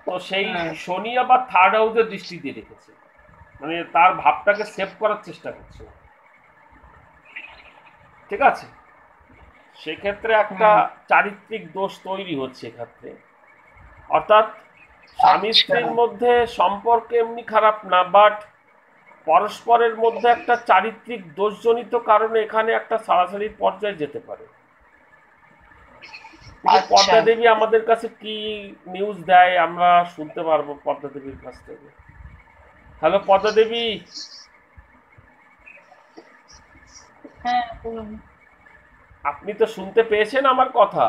তো সেই শনি আবার থার্ড হাউসের দৃষ্টি দিয়ে রেখেছে, মানে তার ভাবটাকে সেভ করার চেষ্টা করছে। ঠিক আছে, সেক্ষেত্রে একটা চারিত্রিক দোষ তৈরি হচ্ছে এক্ষেত্রে। অর্থাৎ স্বামী স্ত্রীর মধ্যে সম্পর্ক এমনি খারাপ না, বাট পরস্পরের মধ্যে একটা চারিত্রিক দোষজনিত কারণে এখানে একটা ছাড়াছাড়ির পর্যায়ে যেতে পারে। পদ্মা দেবী আমাদের কাছে কি নিউজ দেয় আমরা শুনতে পারবো পদ্মা দেবীর কাছ থেকে। হ্যালো পদ্মা দেবী। হ্যাঁ, আপনি তো শুনতে পেয়েছেন আমার কথা?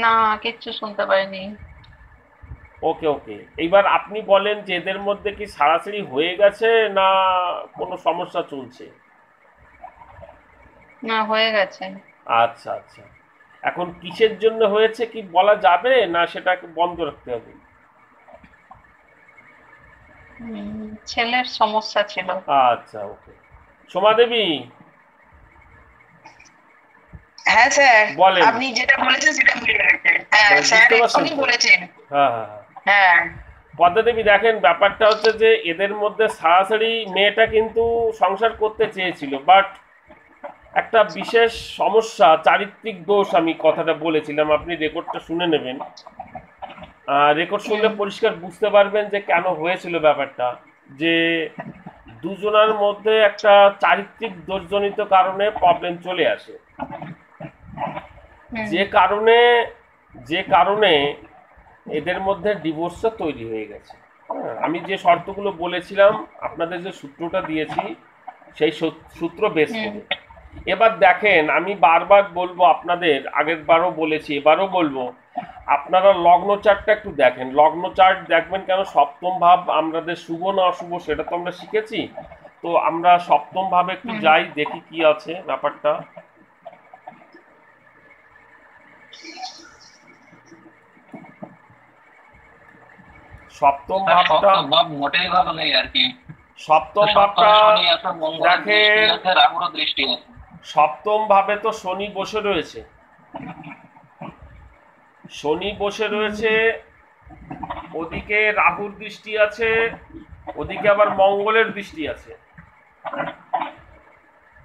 না, কিচ্ছু শুনতে পাইনি। ওকে ওকে, এইবার আপনি বলেন যে এদের মধ্যে কি ছাড়াছাড়ি হয়ে গেছে না কোনো সমস্যা চলছে? না, হয়ে গেছে। আচ্ছা আচ্ছা, এখন কিসের জন্য হয়েছে কি বলা যাবে না সেটাকে বন্ধ রাখতে হবে? ছেলের সমস্যা ছিল। আচ্ছা ওকে। সোমা দেবী। হ্যাঁ স্যার, বলেন। আপনি যেটা বলেছেন সেটা মিলে গেছে। হ্যাঁ স্যার, এখনই বলেছেন। হ্যাঁ হ্যাঁ হ্যাঁ। পদ্মা দেবী, দেখেন ব্যাপারটা হচ্ছে যে এদের মধ্যে সরাসরি মেয়েটা কিন্তু সংসার করতে চেয়েছিল, বাট একটা বিশেষ সমস্যা, চারিত্রিক দোষ, আমি কথাটা বলেছিলাম, আপনি রেকর্ডটা শুনে নেবেন। রেকর্ড শুনলে পরিষ্কার বুঝতে পারবেন যে কেন হয়েছিল ব্যাপারটা। যে দুজনের মধ্যে একটা চারিত্রিক দোষজনিত কারণে প্রবলেম চলে আসে, যে কারণে এদের মধ্যে ডিভোর্সটা তৈরি হয়ে গেছে। আমি যে শর্তগুলো বলেছিলাম, আপনাদের যে সূত্রটা দিয়েছি, সেই সূত্র বেস করে এবার দেখেন, আমি বারবার বলবো আপনাদের, আগের বারও বলেছি এবারও বলবো, আপনারা লগ্ন চার্টটা একটু দেখেন। লগ্ন চার্ট দেখবেন কেন? সপ্তম ভাব আমাদের শুভ না অশুভ সেটা তো আমরা শিখেছি। তো আমরা সপ্তম ভাবে একটু যাই, দেখি কি আছে ব্যাপারটা। সপ্তম ভাবটা মোটেই ভালো নেই আর কি। সপ্তম ভাবটা দেখেন, রাহুর দৃষ্টি আছে। সপ্তম ভাবে তো শনি বসে রয়েছে, ওদিকে রাহুর দৃষ্টি আছে, ওদিকে আবার মঙ্গলের দৃষ্টি আছে।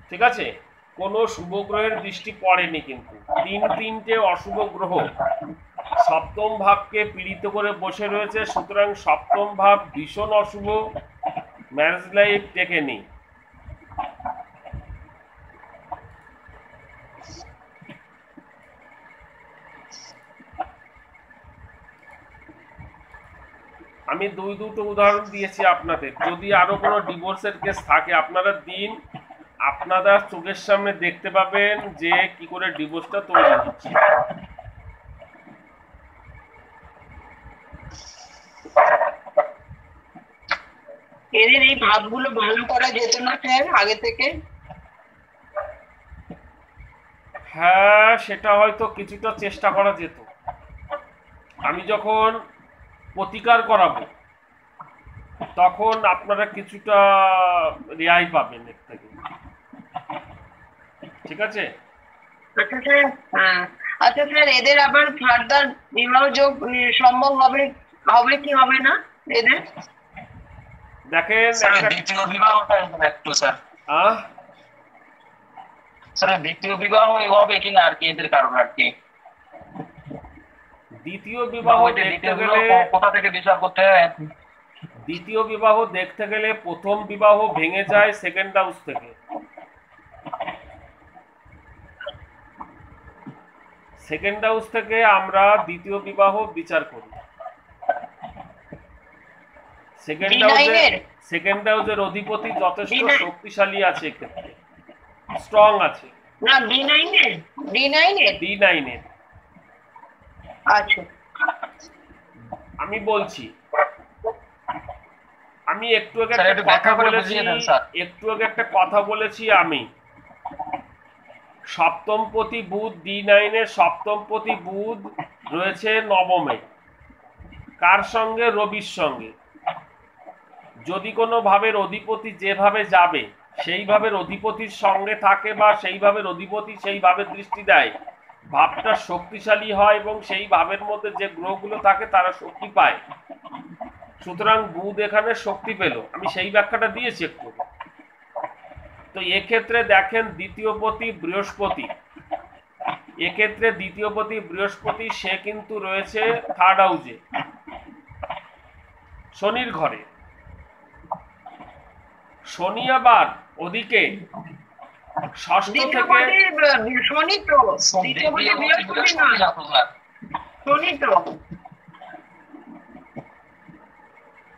ঠিক আছে, কোনো শুভ গ্রহের দৃষ্টি পড়েনি, কিন্তু তিনটে অশুভ গ্রহ সপ্তম ভাবকে পীড়িত করে বসে রয়েছে। সুতরাং সপ্তম ভাব ভীষণ অশুভ, ম্যারেজ লাইফ টেকেনি। আমি দুটো উদাহরণ দিয়েছি আপনাদের, যদি আরো কোনো ডিভোর্সের কেস থাকে আপনারা দিন, আপনারা চোখের সামনে দেখতে পাবেন যে কি করে ডিভোর্সটা তৈরি হচ্ছে। এদের এই ভাবগুলো ভালো করা যেত না স্যার আগে থেকে? হ্যাঁ, সেটা হয়তো কিছুটা চেষ্টা করা যেত। আমি যখন প্রতিকার করাবো তখন আপনারা কিছুটা রেহাই পাবেন এর থেকে, ঠিক আছে? আচ্ছা স্যার, আচ্ছা স্যার, এদের আবার ফার্দার বিবাহ যোগ সম্ভব হবে হবে কি হবে না এদের? দেখেন দ্বিতীয় বিবাহটা একটু স্যার, স্যার দ্বিতীয় বিবাহ হবে কিনা আর কি এদের কারণে আর কি। দ্বিতীয় বিবাহ দেখতে গেলে কোথা থেকে বিচার করতে হয়? দ্বিতীয় বিবাহ দেখতে গেলে প্রথম বিবাহ ভেঙে যায় সেকেন্ড হাউস থেকে। সেকেন্ড হাউস থেকে আমরা দ্বিতীয় বিবাহ বিচার করি। সেকেন্ড হাউসের অধিপতি যথেষ্ট শক্তিশালী আছে, এক্ষেত্রে স্ট্রং আছে। না D9 এর আচ্ছা, আমি বলছি, আমি একটু আগে একটা কথা বলেছি আমি সপ্তমপতি বুধ, D9 এর সপ্তমপতি বুধ রয়েছে নবমে। কার সঙ্গে? রবির সঙ্গে। যদি কোনো ভাবের অধিপতি যেভাবে যাবে সেই ভাবের অধিপতির সঙ্গে থাকে বা সেই ভাবের অধিপতি সেই ভাবের দৃষ্টি দেয়, ভাবটা শক্তিশালী হয় এবং সেই ভাবের মধ্যে যে গ্রহগুলো থাকে তারা শক্তি পায়। সুতরাং বুধ এখানে শক্তি পেল, আমি সেই ব্যাখ্যাটা দিয়েছি একটু। তো এক্ষেত্রে দেখেন দ্বিতীয়পতি বৃহস্পতি, এক্ষেত্রে দ্বিতীয়পতি বৃহস্পতি সে কিন্তু রয়েছে থার্ড হাউসে শনির ঘরে। শনি আবার ওদিকে ষষ্ঠ থেকে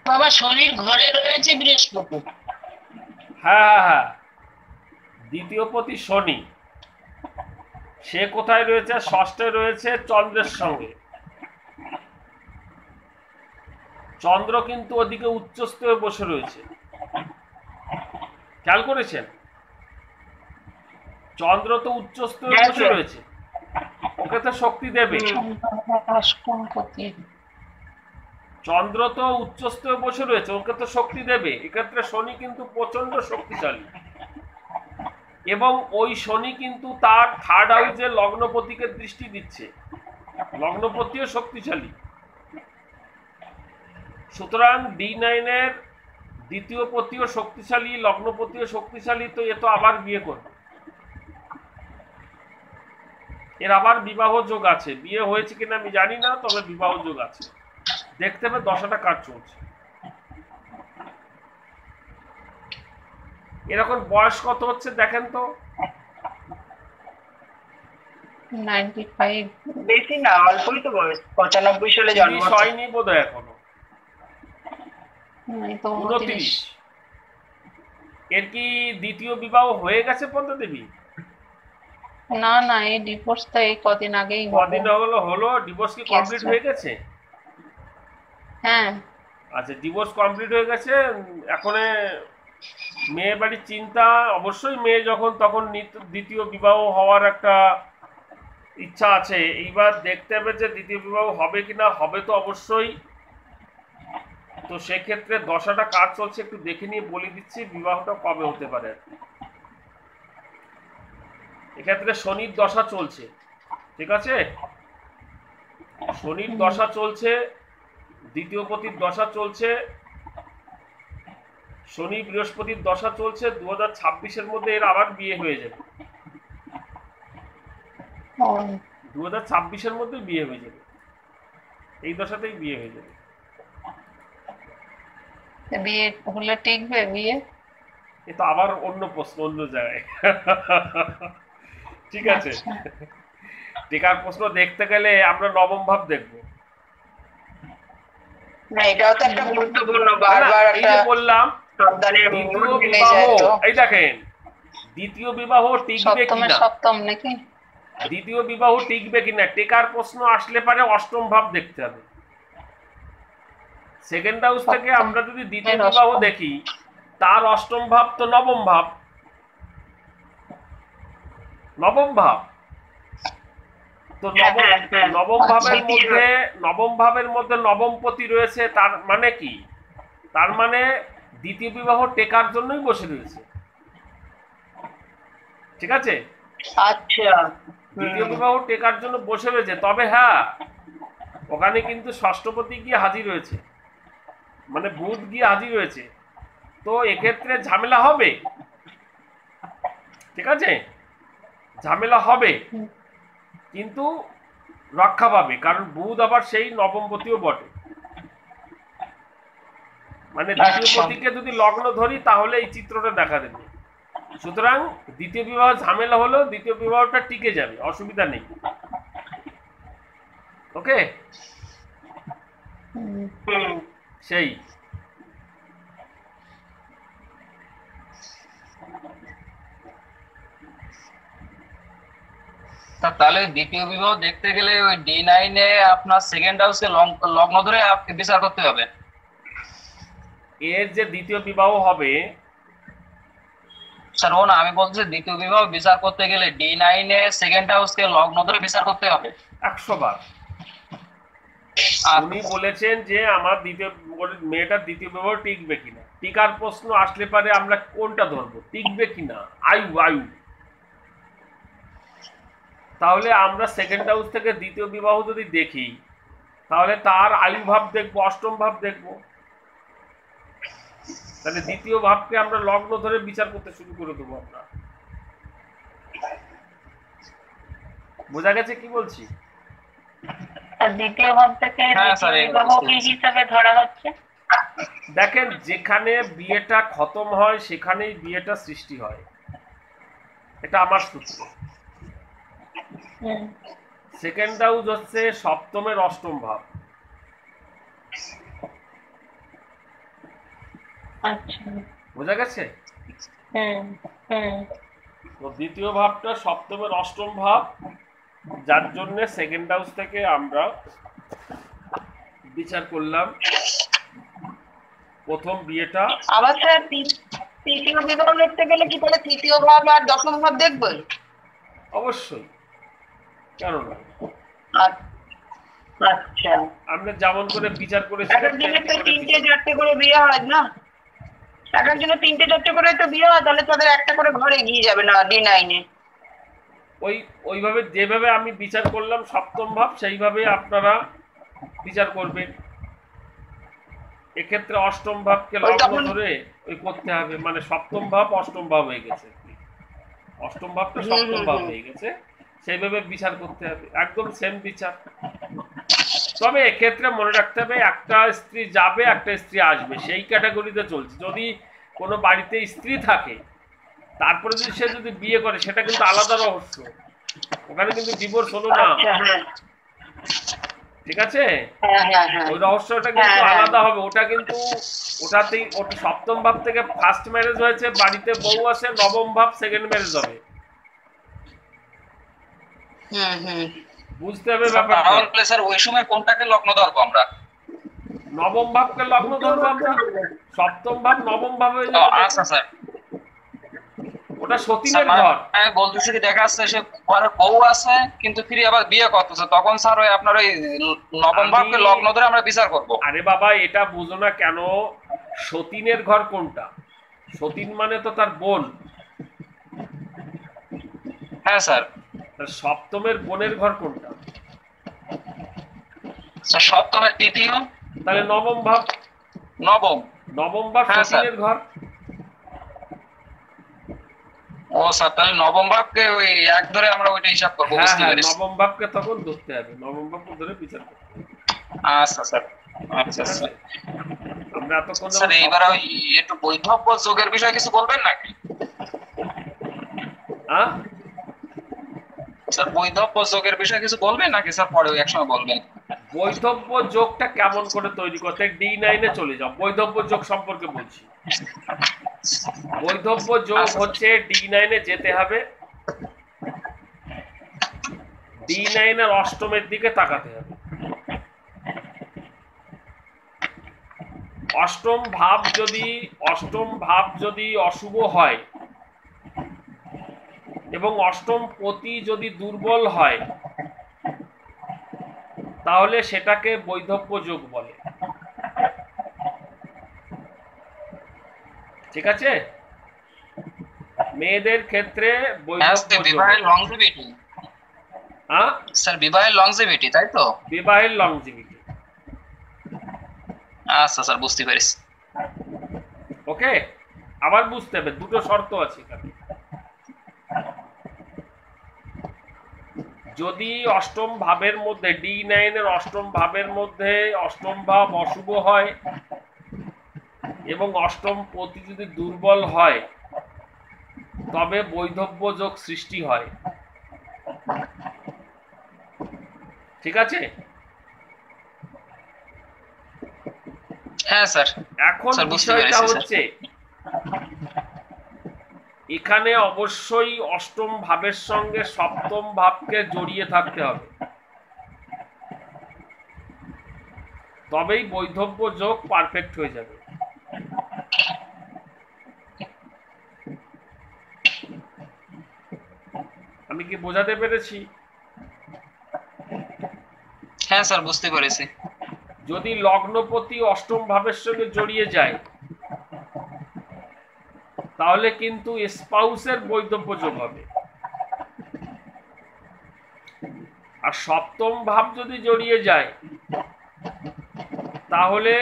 বাবা শনির ঘরে রয়েছে বৃহস্পতি। হ্যাঁ, দ্বিতীয়পতি শনি সে কোথায় রয়েছে? ষষ্ঠে রয়েছে চন্দ্রের সঙ্গে। চন্দ্র কিন্তু ওদিকে উচ্চস্থ হয়ে বসে রয়েছে, খেয়াল করেছেন? চন্দ্র তো উচ্চস্থ হয়ে বসে রয়েছে, ওকে তো শক্তি দেবে। চন্দ্র তো উচ্চস্থ হয়ে বসে রয়েছে, ওকে তো শক্তি দেবে। এক্ষেত্রে শনি কিন্তু প্রচন্ড শক্তিশালী এবং ওই শনি কিন্তু তার থার্ড হাউসে লগ্নপতিকে দৃষ্টি দিচ্ছে, লগ্নপতিও শক্তিশালী। সুতরাং D9 এর দ্বিতীয় পতিও শক্তিশালী, লগ্নপতিও শক্তিশালী, তো এ তো আবার বিয়ে করবে, এর আবার বিবাহ যোগ আছে। বিয়ে হয়েছে কিনা আমি জানি না, তবে বিবাহ যোগ আছে। দেখতে হবে দশাটা কাজ চলছে। এরকম বয়স কত হচ্ছে দেখেন তো? 95, বেশি না, অল্পই তো বয়স। 95 সালে জন্ম হয়নি বোধহয় এখনো, 29। এর কি দ্বিতীয় বিবাহ হয়ে গেছে পদ্মা দেবী? না, এই ডিভোর্সটা এই কদিন আগেই হলো। ডিভোর্স কি কমপ্লিট হয়ে গেছে? হ্যাঁ। আচ্ছা, ডিভোর্স কমপ্লিট হয়ে গেছে। এখন মেয়ে বাড়ির চিন্তা, অবশ্যই মেয়ে যখন তখন দ্বিতীয় বিবাহ হওয়ার একটা ইচ্ছা আছে। এইবার দেখতে হবে যে দ্বিতীয় বিবাহ হবে কিনা। হবে তো অবশ্যই। তো সেক্ষেত্রে দশাটা কাজ চলছে একটু দেখে নিয়ে বলে দিচ্ছি বিবাহটা কবে হতে পারে। এক্ষেত্রে শনির দশা চলছে, ঠিক আছে? শনির দশা চলছে, দ্বিতীয় পতির দশা চলছে, শনি বৃহস্পতির দশা চলছে। 2026-এর মধ্যে এর আবার বিয়ে হয়ে যাবে। 2026-এর মধ্যে বিয়ে হয়ে যাবে, এই দশাতেই বিয়ে হয়ে যাবে। বিয়ে হলে টিকবে বিয়ে? এ তো আবার অন্য প্রশ্ন, অন্য জায়গায়। ঠিক আছে, আচ্ছা, টিকার প্রশ্ন দেখতে গেলে আমরা নবম ভাব দেখবো। না এটাও তো একটা গুরুত্বপূর্ণ, না, বারবার এই একটা যে বললাম সন্তানের দ্বিতীয় মুড ভেঙে বিবাহ, যায় তো। এই দেখেন দ্বিতীয় বিবাহ টিকবে সপ্তমের কিনা, সপ্তম নাকি? দ্বিতীয় বিবাহ টিকবে কিনা টেকার প্রশ্ন আসলে পারে অষ্টম ভাব দেখতে হবে। সেকেন্ড হাউস থেকে সপ্তম আমরা যদি দ্বিতীয় এর বিবাহ অষ্টম। দেখি, তার অষ্টম ভাব তো নবম ভাব, নবম ভাব তো নবম ভাবের মধ্যে, নবম ভাবের মধ্যে নবমপতি রয়েছে, তার মানে কি? তার মানে দ্বিতীয় বিবাহ টেকার জন্যই বসে রয়েছে। ঠিক আছে, আচ্ছা, দ্বিতীয় বিবাহ টেকার জন্য বসে রয়েছে। তবে হ্যাঁ, ওখানে কিন্তু ষষ্ঠপতি গিয়ে হাজির হয়েছে, মানে বুধ গিয়ে হাজির হয়েছে। তো এক্ষেত্রে ঝামেলা হবে, ঠিক আছে, ঝামেলা হবে, কিন্তু রক্ষা পাবে, কারণ বুধ আবার সেই নবমপতিও বটে। মানে দ্বিতীয় পতিকে যদি লগ্ন ধরি তাহলে এই চিত্রটা দেখা দেবে। সুতরাং দ্বিতীয় বিবাহ ঝামেলা হলেও দ্বিতীয় বিবাহটা টিকে যাবে, অসুবিধা নেই। ওকে, সেই তাহলে দ্বিতীয় বিবাহ দেখতে গেলে ওই D9 এ আপনার সেকেন্ড হাউসে লগ্ন ধরে বিচার করতে হবে। এর যে দ্বিতীয় বিবাহ হবে, স্যার ও না, আমি বলছি দ্বিতীয় বিবাহ বিচার করতে গেলে D9 এ সেকেন্ড হাউসকে লগ্ন ধরে বিচার করতে হবে 100 বার। উনি বলেছেন যে আমার দ্বিতীয় মেয়েটার দ্বিতীয় বিবাহ টিকবে কিনা, টিকার প্রশ্ন আসলে পারে আমরা কোনটা ধরবো, টিকবে কিনা, আয়ু আয়ু। তাহলে আমরা সেকেন্ড হাউস থেকে দ্বিতীয় বিবাহ যদি দেখি, তাহলে তার আয়ু ভাব দেখবো, অষ্টম ভাব দেখবো। তাহলে দ্বিতীয় ভাবকে আমরা লগ্ন ধরে বিচার করতে শুরু করে দেবো আমরা। বোঝা গেছে কি বলছি? আর দ্বিতীয় ভাব থেকে হ্যাঁ, স্যার, দ্বিতীয় এই বিবাহ বুঝতে কি পেরেছি। হিসাবে ধরা হচ্ছে? দেখেন, যেখানে বিয়েটা খতম হয় সেখানেই বিয়েটা সৃষ্টি হয়, এটা আমার সূত্র। সেকেন্ড হাউস হচ্ছে সপ্তমের অষ্টম ভাব। আচ্ছা, বোঝা গেছে? তো দ্বিতীয় ভাবটা সপ্তমের অষ্টম ভাব, যার জন্য সেকেন্ড হাউস থেকে আমরা বিচার করলাম প্রথম বিয়েটা। আবার স্যার তৃতীয় বিবাহ দেখতে গেলে কি তাহলে তৃতীয় ভাব আর দশম ভাব দেখবেন? অবশ্যই, কেন না? আচ্ছা, আমরা যেমন করে বিচার এক করেছিলাম একজনের তো তেমনি করে তিনটে চারটে করে বিয়ে হয় না, এক একজনের তিনটে চারটে করে তো বিয়ে হয়, তাহলে তাদের একটা করে ঘরে গিয়ে যাবে না D9 এ? ওইভাবে যেভাবে আমি বিচার করলাম সপ্তম ভাব, সেইভাবে আপনারা বিচার করবেন। এক্ষেত্রে অষ্টম ভাবকে লগ্ন ধরে ওই করতে হবে, মানে সপ্তম ভাব অষ্টম ভাব হয়ে গেছে, অষ্টম ভাবটা সপ্তম ভাব হয়ে গেছে, সেইভাবে বিচার করতে হবে, একদম সেম বিচার। তবে এক্ষেত্রে মনে রাখতে হবে, একটা স্ত্রী যাবে একটা স্ত্রী আসবে, সেই ক্যাটাগরিতে চলছে। যদি কোনো বাড়িতে স্ত্রী থাকে তারপরে যদি সে যদি বিয়ে করে, সেটা কিন্তু আলাদা রহস্য, ওখানে কিন্তু ডিভোর্স হলো না, ঠিক আছে? ওই রহস্যটা কিন্তু আলাদা হবে, ওটা কিন্তু ওটাতেই ওটা সপ্তম ভাব থেকে ফার্স্ট ম্যারেজ হয়েছে, বাড়িতে বউ আছে, নবম ভাব সেকেন্ড ম্যারেজ হবে। বুঝতে হবে ব্যাপারটা। তাহলে স্যার ওই সময় কোনটাকে লগ্ন ধরবো আমরা? নবম ভাবকে লগ্ন ধরবো আমরা, সপ্তম ভাব নবম ভাব হয়ে যাবে। আচ্ছা স্যার, ওটা সতীনের ঘর। আমি বলতেছি কি, দেখা যাচ্ছে সে ঘরে বউ আছে কিন্তু ফিরে আবার বিয়ে করতেছে, তখন স্যার ওই আপনার ওই নবম ভাবকে লগ্ন ধরে আমরা বিচার করব। আরে বাবা, এটা বুঝো না কেন? সতীনের ঘর কোনটা? সতীন মানে তো তার বোন। হ্যাঁ স্যার। সপ্তমের বোনের ঘর কোনটা? স্যার সপ্তমের তৃতীয়, তাহলে নবম ভাব। নবম ভাব সতীনের ঘর। ও স্যার, তাহলে নবম ভাবকে ওই এক ধরে আমরা ওইটা হিসাব করবো। হ্যাঁ, নবম ভাবকে তখন ধরতে হবে, নবম ভাবকে ধরে বিচার করতে হবে। আচ্ছা স্যার, আচ্ছা স্যার। আমরা এতক্ষণ স্যার এইবার ওই একটু বৈধব্য যোগের বিষয়ে কিছু বলবেন নাকি? হ্যাঁ স্যার বৈধব্য যোগের বিষয়ে কিছু বলবেন নাকি স্যার, পরে ওই একসময় বলবেন? বৈধব্য যোগটা কেমন করে তৈরি করতে, D9 এ চলে যাও, বৈধব্য যোগ সম্পর্কে বলছি। বৈধব্য যোগ হচ্ছে D9 এ যেতে হবে, D9 এর অষ্টমের দিকে তাকাতে হবে। অষ্টম ভাব যদি অশুভ হয় এবং অষ্টম পতি যদি দুর্বল হয় তাহলে সেটাকে বৈধব্য যোগ বলে। ঠিক আছে, মেয়েদের ক্ষেত্রে বৈধব্য যোগ। বিবাহের লংজিভিটি, হ্যাঁ স্যার বিবাহের লংজিভিটি, তাই তো? বিবাহের লংজিভিটি। আচ্ছা স্যার, বুঝতে পেরেছি। ওকে, আবার বুঝতে হবে দুটো শর্ত আছে এখানে। যদি অষ্টম ভাবের মধ্যে D9 এর অষ্টম ভাবের মধ্যে অষ্টম ভাব অশুভ হয় এবং অষ্টম পতি যদি দুর্বল হয় তবে বৈধব্য যোগ সৃষ্টি হয়। ঠিক আছে, হ্যাঁ স্যার। এখন স্যার, বুঝতে বিষয়টা পেরেছি, স্যার। হচ্ছে এখানে অবশ্যই অষ্টম ভাবের সঙ্গে সপ্তম ভাবকে জড়িয়ে থাকতে হবে, তবেই বৈধব্য যোগ পারফেক্ট হয়ে যাবে। আমি কি বোঝাতে পেরেছি? হ্যাঁ স্যার, বুঝতে পেরেছি। যদি লগ্নপতি অষ্টম ভাবের সঙ্গে জড়িয়ে যায় তাহলে কিন্তু স্পাউসের বৈধব্য যোগ হবে, আর সপ্তম ভাব যদি জড়িয়ে যায় তাহলে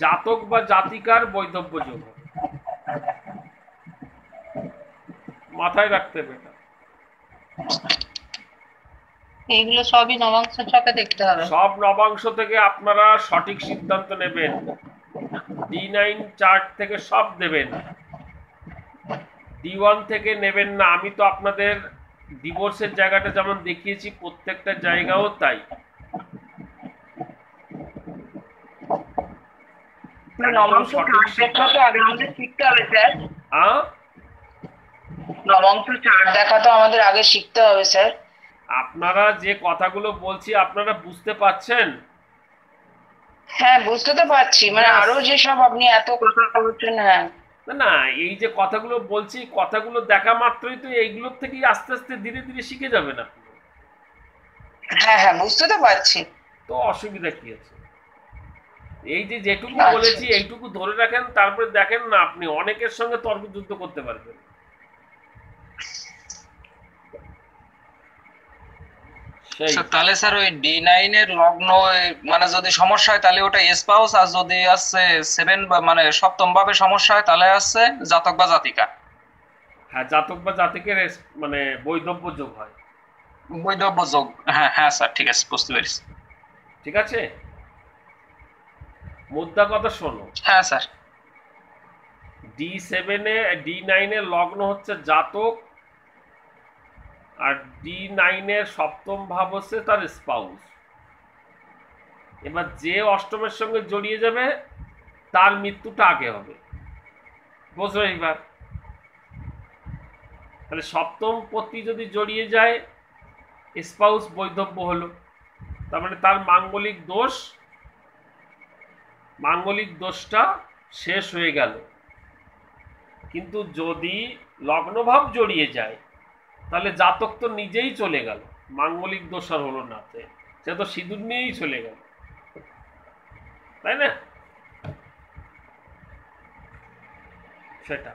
জাতক বা জাতিকার বৈধব্য যোগ হবে। মাথায় রাখতে হবে এটা। এইগুলো সবই নবাংশ ছকে দেখতে হবে। সব নবাংশ থেকে আপনারা সঠিক সিদ্ধান্ত নেবেন, D9 চার্ট থেকে সব দেবেন, D1 থেকে নেবেন না। আমি তো আপনাদের ডিভোর্সের জায়গাটা যেমন দেখিয়েছি প্রত্যেকটা জায়গাও তাই। নবাংশ চার্ট দেখা তো আগে আমাদের শিখতে হবে স্যার। নবাংশ চার্ট দেখা তো আমাদের আগে শিখতে হবে স্যার। আপনারা যে কথাগুলো বলছি আপনারা বুঝতে পারছেন? হ্যাঁ, বুঝতে তো পারছি, মানে আরো যেসব আপনি এত কথা বলছেন। হ্যাঁ না না, এই যে কথাগুলো বলছি, কথাগুলো দেখা মাত্রই তো এইগুলোর থেকেই আস্তে আস্তে ধীরে ধীরে শিখে যাবেন আপনি। হ্যাঁ হ্যাঁ, বুঝতে তো পারছি। তো অসুবিধা কি আছে? এই যে যেটুকু আচ্ছা। বলেছি এইটুকু ধরে রাখেন, তারপরে দেখেন না আপনি অনেকের সঙ্গে তর্ক যুদ্ধ করতে পারবেন। তাহলে স্যার ওই D9 এর লগ্ন মানে যদি সমস্যা হয় তাহলে ওটা স্পাউস, আর যদি আছে 7 বা মানে সপ্তম ভাবে সমস্যা হয় তাহলে আছে জাতক বা জাতিকা। হ্যাঁ, জাতক বা জাতকের মানে বৈধব্য যোগ হয়। বৈধব্য যোগ, হ্যাঁ হ্যাঁ স্যার, ঠিক আছে, বুঝতে পেরেছি। ঠিক আছে, মুদ্রা কথা শোনো। হ্যাঁ স্যার। D7 এ D9 এর লগ্ন হচ্ছে জাতক, আর D9 এর সপ্তম ভাব হচ্ছে তার স্পাউস। এবার যে অষ্টমের সঙ্গে জড়িয়ে যাবে তার মৃত্যুটা আগে হবে, বুঝলো? এইবার তাহলে সপ্তম পতি যদি জড়িয়ে যায় স্পাউস বৈধব্য হলো, তার মানে তার মাঙ্গলিক দোষটা শেষ হয়ে গেল। কিন্তু যদি লগ্নভাব জড়িয়ে যায় তাহলে জাতক তো নিজেই চলে গেল, মাঙ্গলিক দোষ আর হলো না, সে তো সিঁদুর নিয়েই চলে গেল, তাই না? সেটা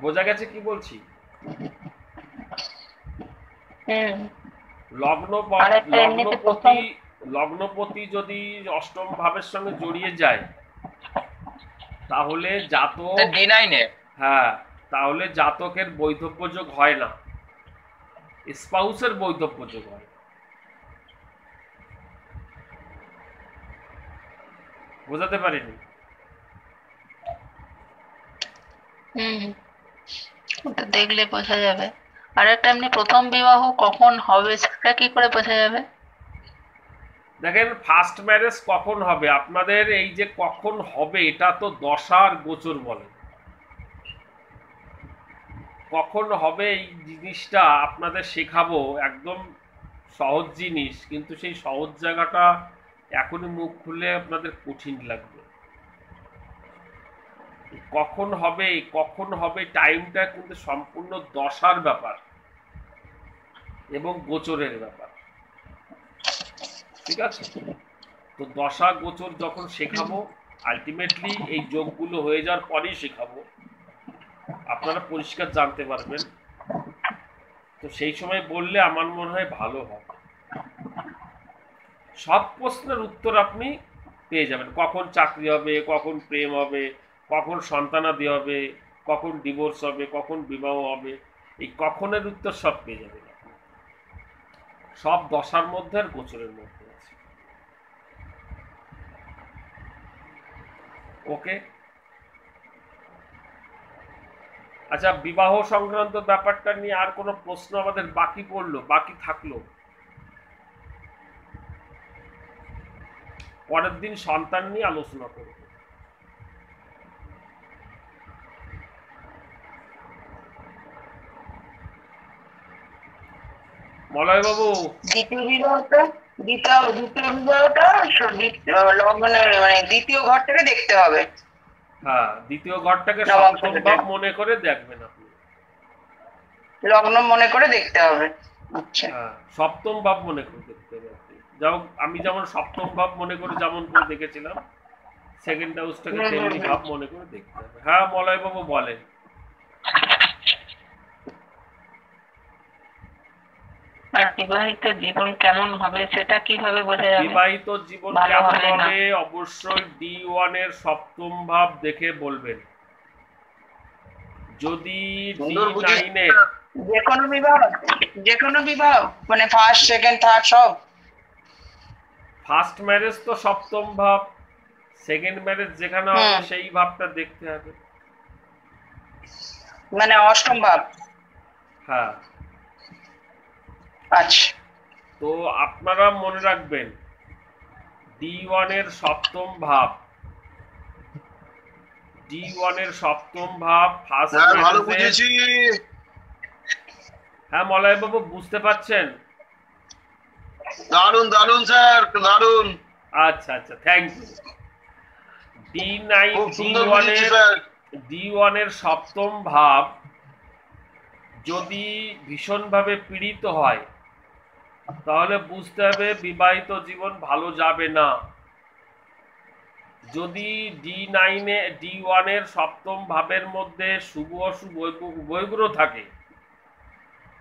বোঝা গেছে কি বলছি? লগ্নপতি যদি অষ্টম ভাবের সঙ্গে জড়িয়ে যায় তাহলে জাতক D9 এ, হ্যাঁ, তাহলে জাতকের বৈধব্য যোগ হয় না, স্পাউসের বৈধব্য যোগ হয়। বোঝাতে পারিনি? ওটা দেখলে বোঝা যাবে। আর একটা এমনি প্রথম বিবাহ কখন হবে সেটা কি করে বোঝা যাবে? দেখেন, ফার্স্ট ম্যারেজ কখন হবে, আপনাদের এই যে কখন হবে এটা তো দশার গোচর বলে। কখন হবে এই জিনিসটা আপনাদের শেখাবো, একদম সহজ জিনিস, কিন্তু সেই সহজ জায়গাটা এখনই মুখ খুলে আপনাদের কঠিন লাগবে। কখন হবে টাইমটা কিন্তু সম্পূর্ণ দশার ব্যাপার এবং গোচরের ব্যাপার, ঠিক আছে? তো দশা গোচর যখন শেখাবো, আলটিমেটলি এই যোগগুলো হয়ে যাওয়ার পরেই শেখাবো, আপনারা পরিষ্কার জানতে পারবেন। তো সেই সময় বললে আমার মনে হয় ভালো হবে। সব প্রশ্নের উত্তর আপনি পেয়ে যাবেন। কখন চাকরি হবে, কখন প্রেম হবে, কখন সন্তানাদি হবে, কখন ডিভোর্স হবে, কখন বিবাহ হবে, এই কখনের উত্তর সব পেয়ে যাবেন আপনি। সব দশার মধ্যে আর গোচরের মধ্যে আছে। ওকে, আচ্ছা, বিবাহ সংক্রান্ত ব্যাপারটা নিয়ে আর কোনো প্রশ্ন আমাদের বাকি থাকলো? পরের দিন সন্তান নিয়ে আলোচনা করব। মলয় বাবু, দ্বিতীয় বিবাহটা দ্বিতীয় ঘরটাকে দেখতে হবে। হ্যাঁ, দ্বিতীয় ঘরটাকে সপ্তম ভাব মনে করে দেখবেন আপনি। লগ্ন মনে করে দেখতে হবে। আচ্ছা, হ্যাঁ, সপ্তম ভাব মনে করে দেখতে হবে আপনি। যাও, আমি যেমন সপ্তম ভাব মনে করে যেমন করে দেখেছিলাম, সেকেন্ড হাউসটাকে তেমনি ভাব মনে করে দেখতে হবে। হ্যাঁ মলয় বাবু বলেন। আর বিবাহিত জীবন কেমন হবে সেটা কিভাবে বোঝা যাবে? বিবাহিত জীবন কেমন হবে অবশ্যই D1 এর সপ্তম ভাব দেখে বলবেন। যদি D9 এর যে কোনো বিবাহ মানে ফার্স্ট সেকেন্ড থার্ড সব। ফার্স্ট ম্যারেজ তো সপ্তম ভাব, সেকেন্ড ম্যারেজ যেখানে হবে সেই ভাবটা দেখতে হবে, মানে অষ্টম ভাব। হ্যাঁ। আচ্ছা, তো আপনারা মনে রাখবেন D1 এর সপ্তম ভাব, D1 এর সপ্তম ভাব ফার্স্ট ম্যারেজ। হ্যাঁ মলয় বাবু, বুঝতে পারছেন? দারুন দারুন স্যার, দারুন। আচ্ছা আচ্ছা, থ্যাংক ইউ। D1 এর সপ্তম ভাব যদি ভীষণভাবে পীড়িত হয় তাহলে বুঝতে হবে বিবাহিত জীবন ভালো যাবে না। যদি D1 এর সপ্তম ভাবের মধ্যে শুভ অশুভ উভয় গ্রহ থাকে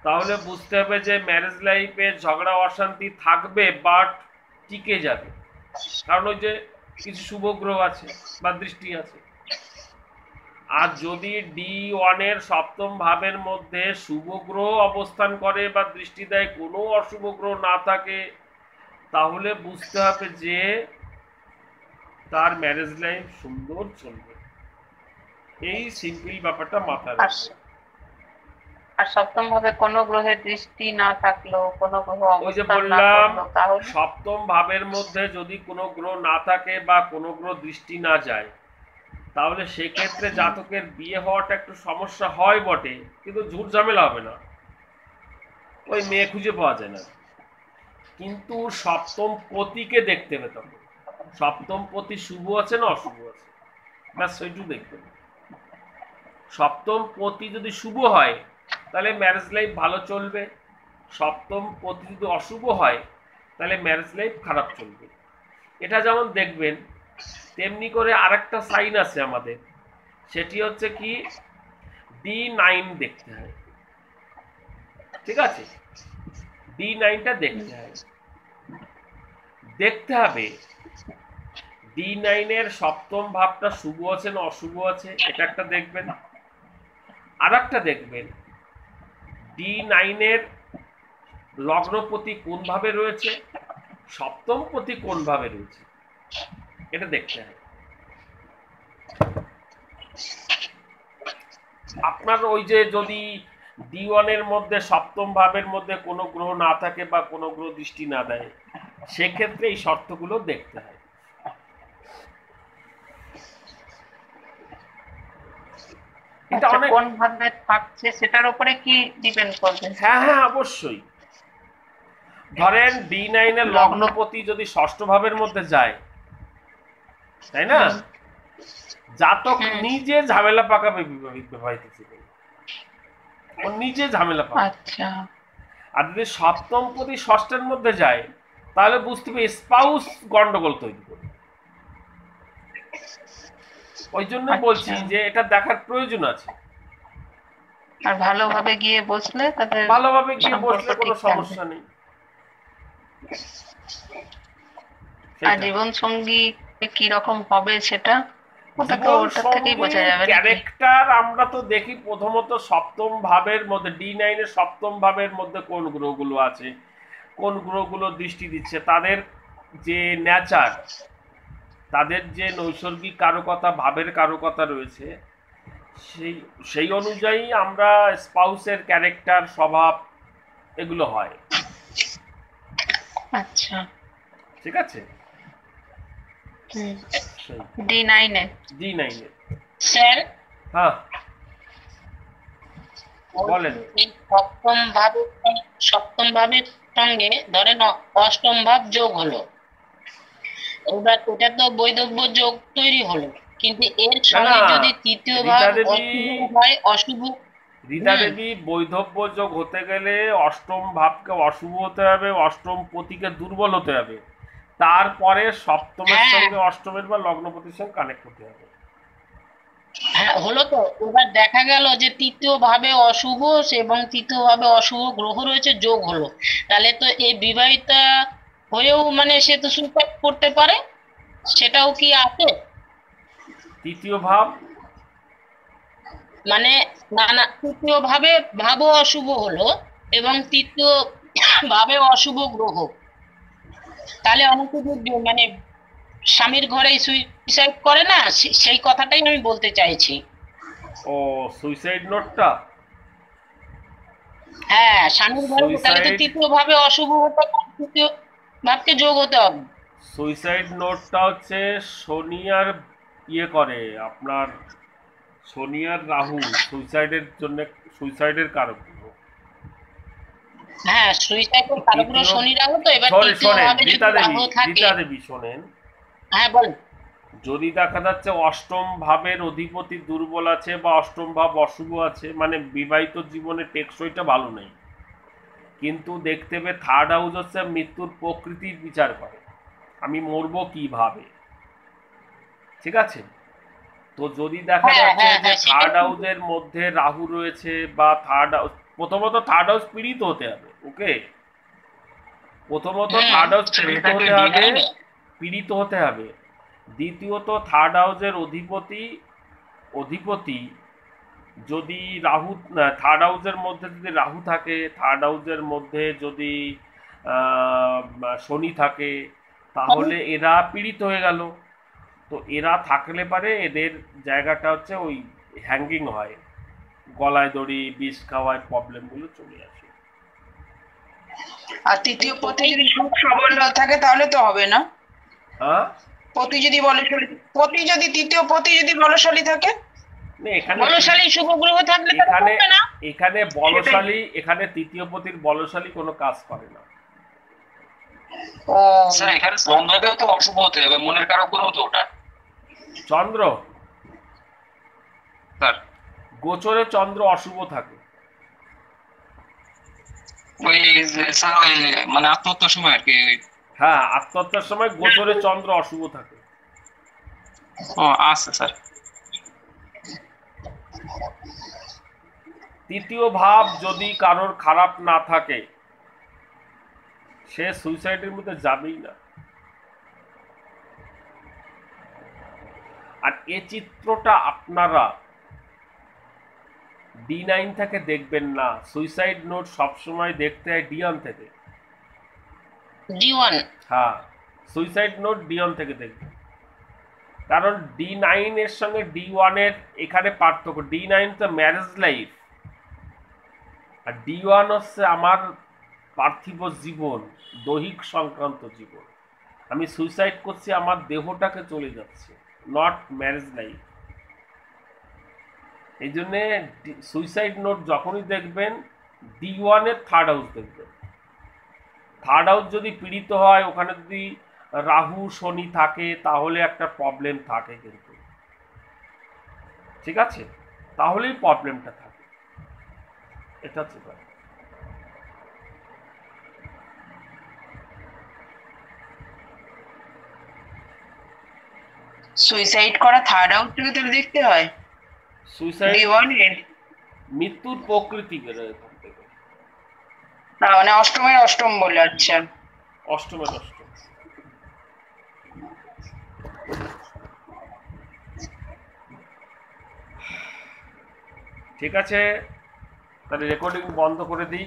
তাহলে বুঝতে হবে যে ম্যারেজ লাইফে ঝগড়া অশান্তি থাকবে, বাট টিকে যাবে, কারণ ওই যে কিছু শুভ গ্রহ আছে বা দৃষ্টি আছে। আর যদি D1 এর সপ্তম ভাবের মধ্যে শুভ গ্রহ অবস্থান করে বা দৃষ্টি দেয়, কোনো অশুভ গ্রহ না থাকে, তাহলে বুঝতে হবে যে তার ম্যারেজ লাইফ সুন্দর চলবে। এই সিম্পল ব্যাপারটা মাথায় রাখবে। আর সপ্তম ভাবে কোনো গ্রহের দৃষ্টি না থাকলেও, কোনো গ্রহ ওই যে অবস্থান না বললাম, করলেও, তাহলে সপ্তম ভাবের মধ্যে যদি কোনো গ্রহ না থাকে বা কোনো গ্রহ দৃষ্টি না যায়, তাহলে সেক্ষেত্রে জাতকের বিয়ে হওয়াটা একটু সমস্যা হয় বটে, কিন্তু ঝুট ঝামেলা হবে না, ওই মেয়ে খুঁজে পাওয়া যায় না। কিন্তু সপ্তম পতিকে দেখতে হবে, তখন সপ্তম পতি শুভ আছে না অশুভ আছে, ব্যাস সেইটু দেখতে হবে। সপ্তম পতি যদি শুভ হয় তাহলে ম্যারেজ লাইফ ভালো চলবে, সপ্তম পতি যদি অশুভ হয় তাহলে ম্যারেজ লাইফ খারাপ চলবে। এটা যেমন দেখবেন, তেমনি করে আরেকটা সাইন আছে আমাদের, সেটি হচ্ছে কি D9 দেখতে হয়, ঠিক আছে? D9টা দেখতে হবে D9 এর সপ্তম ভাবটা শুভ আছে না অশুভ আছে, এটা একটা দেখবেন। আর একটা দেখবেন D9 এর লগ্নপতি কোন ভাবে রয়েছে, সপ্তম পতি কোন ভাবে রয়েছে, এটা দেখতে হয়। আপনার ওই যে যদি D1 এর মধ্যে সপ্তম ভাবের মধ্যে কোনো গ্রহ না থাকে বা কোনো গ্রহ দৃষ্টি না দেয়, সেক্ষেত্রে এই শর্তগুলো দেখতে হয়। এটা আচ্ছা, অনেক, কোন ভাবে থাকছে সেটার উপরে কি ডিপেন্ড করবে? হ্যাঁ হ্যাঁ অবশ্যই। ধরেন D9 এর লগ্নপতি যদি ষষ্ঠ ভাবের মধ্যে যায়, তাই না, জাতক নিজে ঝামেলা পাকাবে বিবাহিত জীবনে, ও নিজে ঝামেলা পাবে। আচ্ছা, আর যদি সপ্তম পতি ষষ্ঠের মধ্যে যায়, তাহলে বুঝতে হবে স্পাউস গন্ডগোল তৈরি করবে। ওই জন্য বলছি যে এটা দেখার প্রয়োজন আছে। আর ভালোভাবে গিয়ে বসলে তাদের ভালোভাবে গিয়ে সম্পর্ক বসলে কোনো ঠিক থাকবে। সমস্যা নেই। আর সেটা। জীবন সঙ্গী কি রকম হবে সেটা ওটা তো জীবন ওটার থেকেই বোঝা সঙ্গীর যাবে নাকি? ক্যারেক্টার আমরা তো দেখি প্রথমত সপ্তম ভাবের মধ্যে, D9 এর সপ্তম ভাবের মধ্যে কোন গ্রহগুলো আছে, কোন গ্রহগুলো দৃষ্টি দিচ্ছে, তাদের যে নেচার, তাদের যে নৈসর্গিক কারকতা, ভাবের কারকতা রয়েছে, সেই সেই অনুযায়ী আমরা স্পাউসের ক্যারেক্টার, স্বভাব, এগুলো হয়। আচ্ছা, ঠিক আছে, সেই D9 এ D9 এ। স্যার হ্যাঁ বলেন। এই সপ্তম ভাবের সঙ্গে ধরেন অষ্টম ভাব যোগ হলো, এবার এটা তো বৈধব্য যোগ তৈরি হলো, কিন্তু এর সঙ্গে না, যদি তৃতীয় ভাব রীতা দেবী, অশুভ হয়, অশুভ রীতা দেবী, বৈধব্য যোগ হতে গেলে অষ্টম ভাবকে অশুভ হতে হবে, অষ্টম পতিকে দুর্বল হতে হবে, তারপরে সপ্তমের হ্যাঁ। সঙ্গে অষ্টমের বা লগ্নপতির সঙ্গে কানেক্ট হতে হবে। হ্যাঁ হলো তো। এবার দেখা গেল যে তৃতীয় ভাবে অশুভ এবং তৃতীয় ভাবে অশুভ গ্রহ রয়েছে, যোগ হলো, তাহলে তো এই বিবাহিতা হয়েও মানে সে তো সুইসাইড করতে পারে, সেটাও কি আছে? তৃতীয় ভাব মানে না না, তৃতীয় ভাবে ভাবও অশুভ হলো এবং তৃতীয় ভাবে অশুভ গ্রহ, তাহলে অনেকে যে মানে স্বামীর ঘরেই সুইসাইড করে না, সেই কথাটাই আমি বলতে চাইছি। ও সুইসাইড নোটটা, হ্যাঁ, স্বামীর ঘরে, তাহলে তো Suicide- তৃতীয় ভাবে অশুভ হতে হবে, তৃতীয় ভাবকে যোগ হতে হবে। সুইসাইড নোটটা হচ্ছে শনি আর ইয়ে করে, আপনার শনি আর রাহু সুইসাইডের জন্য, সুইসাইডের কারক। হ্যাঁ, সুইসাইডের কারণগুলো তৃতীয়- শনি রাহু, তো এবার শোনেন, তৃতীয় ভাবে যদি রীতা দেবী, রাহু থাকে। রীতা দেবী শোনেন, হ্যাঁ বলেন। যদি দেখা যাচ্ছে অষ্টম ভাবের অধিপতি দুর্বল আছে বা অষ্টম ভাব অশুভ আছে, মানে বিবাহিত জীবনে টেকসইটা ভালো নেই, কিন্তু দেখতে হবে থার্ড হাউস হচ্ছে মৃত্যুর প্রকৃতির বিচার করে, আমি মরবো কিভাবে। ঠিক আছে, তো যদি দেখা হ্যাঁ, যাচ্ছে হ্যাঁ, যে হ্যাঁ, সেটা থার্ড ঠিক। হাউসের মধ্যে রাহু রয়েছে বা থার্ড হাউস, প্রথমত থার্ড হাউস পীড়িত হতে হবে, ওকে, প্রথমত থার্ড হাউস পীড়িত হতে হবে, পীড়িত হতে হবে। দ্বিতীয়ত থার্ড হাউসের অধিপতি যদি রাহু, থার্ড হাউসের মধ্যে যদি রাহু থাকে, থার্ড হাউসের মধ্যে যদি শনি থাকে, তাহলে এরা পীড়িত হয়ে গেল। তো এরা থাকলে পারে এদের জায়গাটা হচ্ছে ওই হ্যাঙ্গিং হয়, গলায় দড়ি, বিষ খাওয়ায়, প্রবলেমগুলো চলে আসে। আর তৃতীয় পতি যদি খুব সবল না থাকে তাহলে তো হবে না। হ্যাঁ, পতি যদি বলশালী, পতি যদি তৃতীয় পতি যদি বলশালী থাকে, না এখানে, বলশালী শুভ গ্রহ থাকলে তাহলে এখানে হবে না। এখানে বলশালী, এখানে তৃতীয় পতির বলশালী কোনো কাজ করে না। ও স্যার এখানে চন্দ্রকেও তো অশুভ হতে হবে, মনের কারক গ্রহ তো ওটা চন্দ্র, স্যার। গোচরে চন্দ্র অশুভ থাকে। ওই যে স্যার ওই মানে আত্মহত্যার সময় আর কি। হ্যাঁ, আত্মহত্যার সময় গোচরে চন্দ্র অশুভ থাকে। ও আচ্ছা স্যার। তৃতীয় ভাব যদি কারোর খারাপ না থাকে, সে সুইসাইডের মধ্যে যাবেই না। আর এ চিত্রটা আপনারা D9 থেকে দেখবেন না, সুইসাইড নোট সবসময় দেখতে হয় D1 থেকে। D1। হ্যাঁ, সুইসাইড নোট D1 থেকে দেখবেন। কারণ D9 এর সঙ্গে D1 এর এখানে পার্থক্য। D9 তো ম্যারেজ লাইফ, আর D1 হচ্ছে আমার পার্থিব জীবন, দৈহিক সংক্রান্ত জীবন। আমি সুইসাইড করছি, আমার দেহটাকে চলে যাচ্ছে, নট ম্যারেজ লাইফ। এই জন্যে সুইসাইড নোট যখনই দেখবেন D1 এর থার্ড হাউস দেখবেন। থার্ড হাউস যদি পীড়িত হয়, ওখানে যদি রাহু শনি থাকে, তাহলে একটা প্রবলেম থাকে কিন্তু, ঠিক আছে? তাহলেই প্রবলেমটা থাকে, এটা হচ্ছে ব্যাপার। সুইসাইড করা থার্ড হাউস থেকে তো দেখতে হয়, সুইসাইড D1 এর। মৃত্যুর প্রকৃতি বেরোয় এখান থেকে, না মানে অষ্টমের অষ্টম বলে, আচ্ছা। অষ্টমের অষ্টম। ঠিক আছে, তাহলে রেকর্ডিং বন্ধ করে দিই।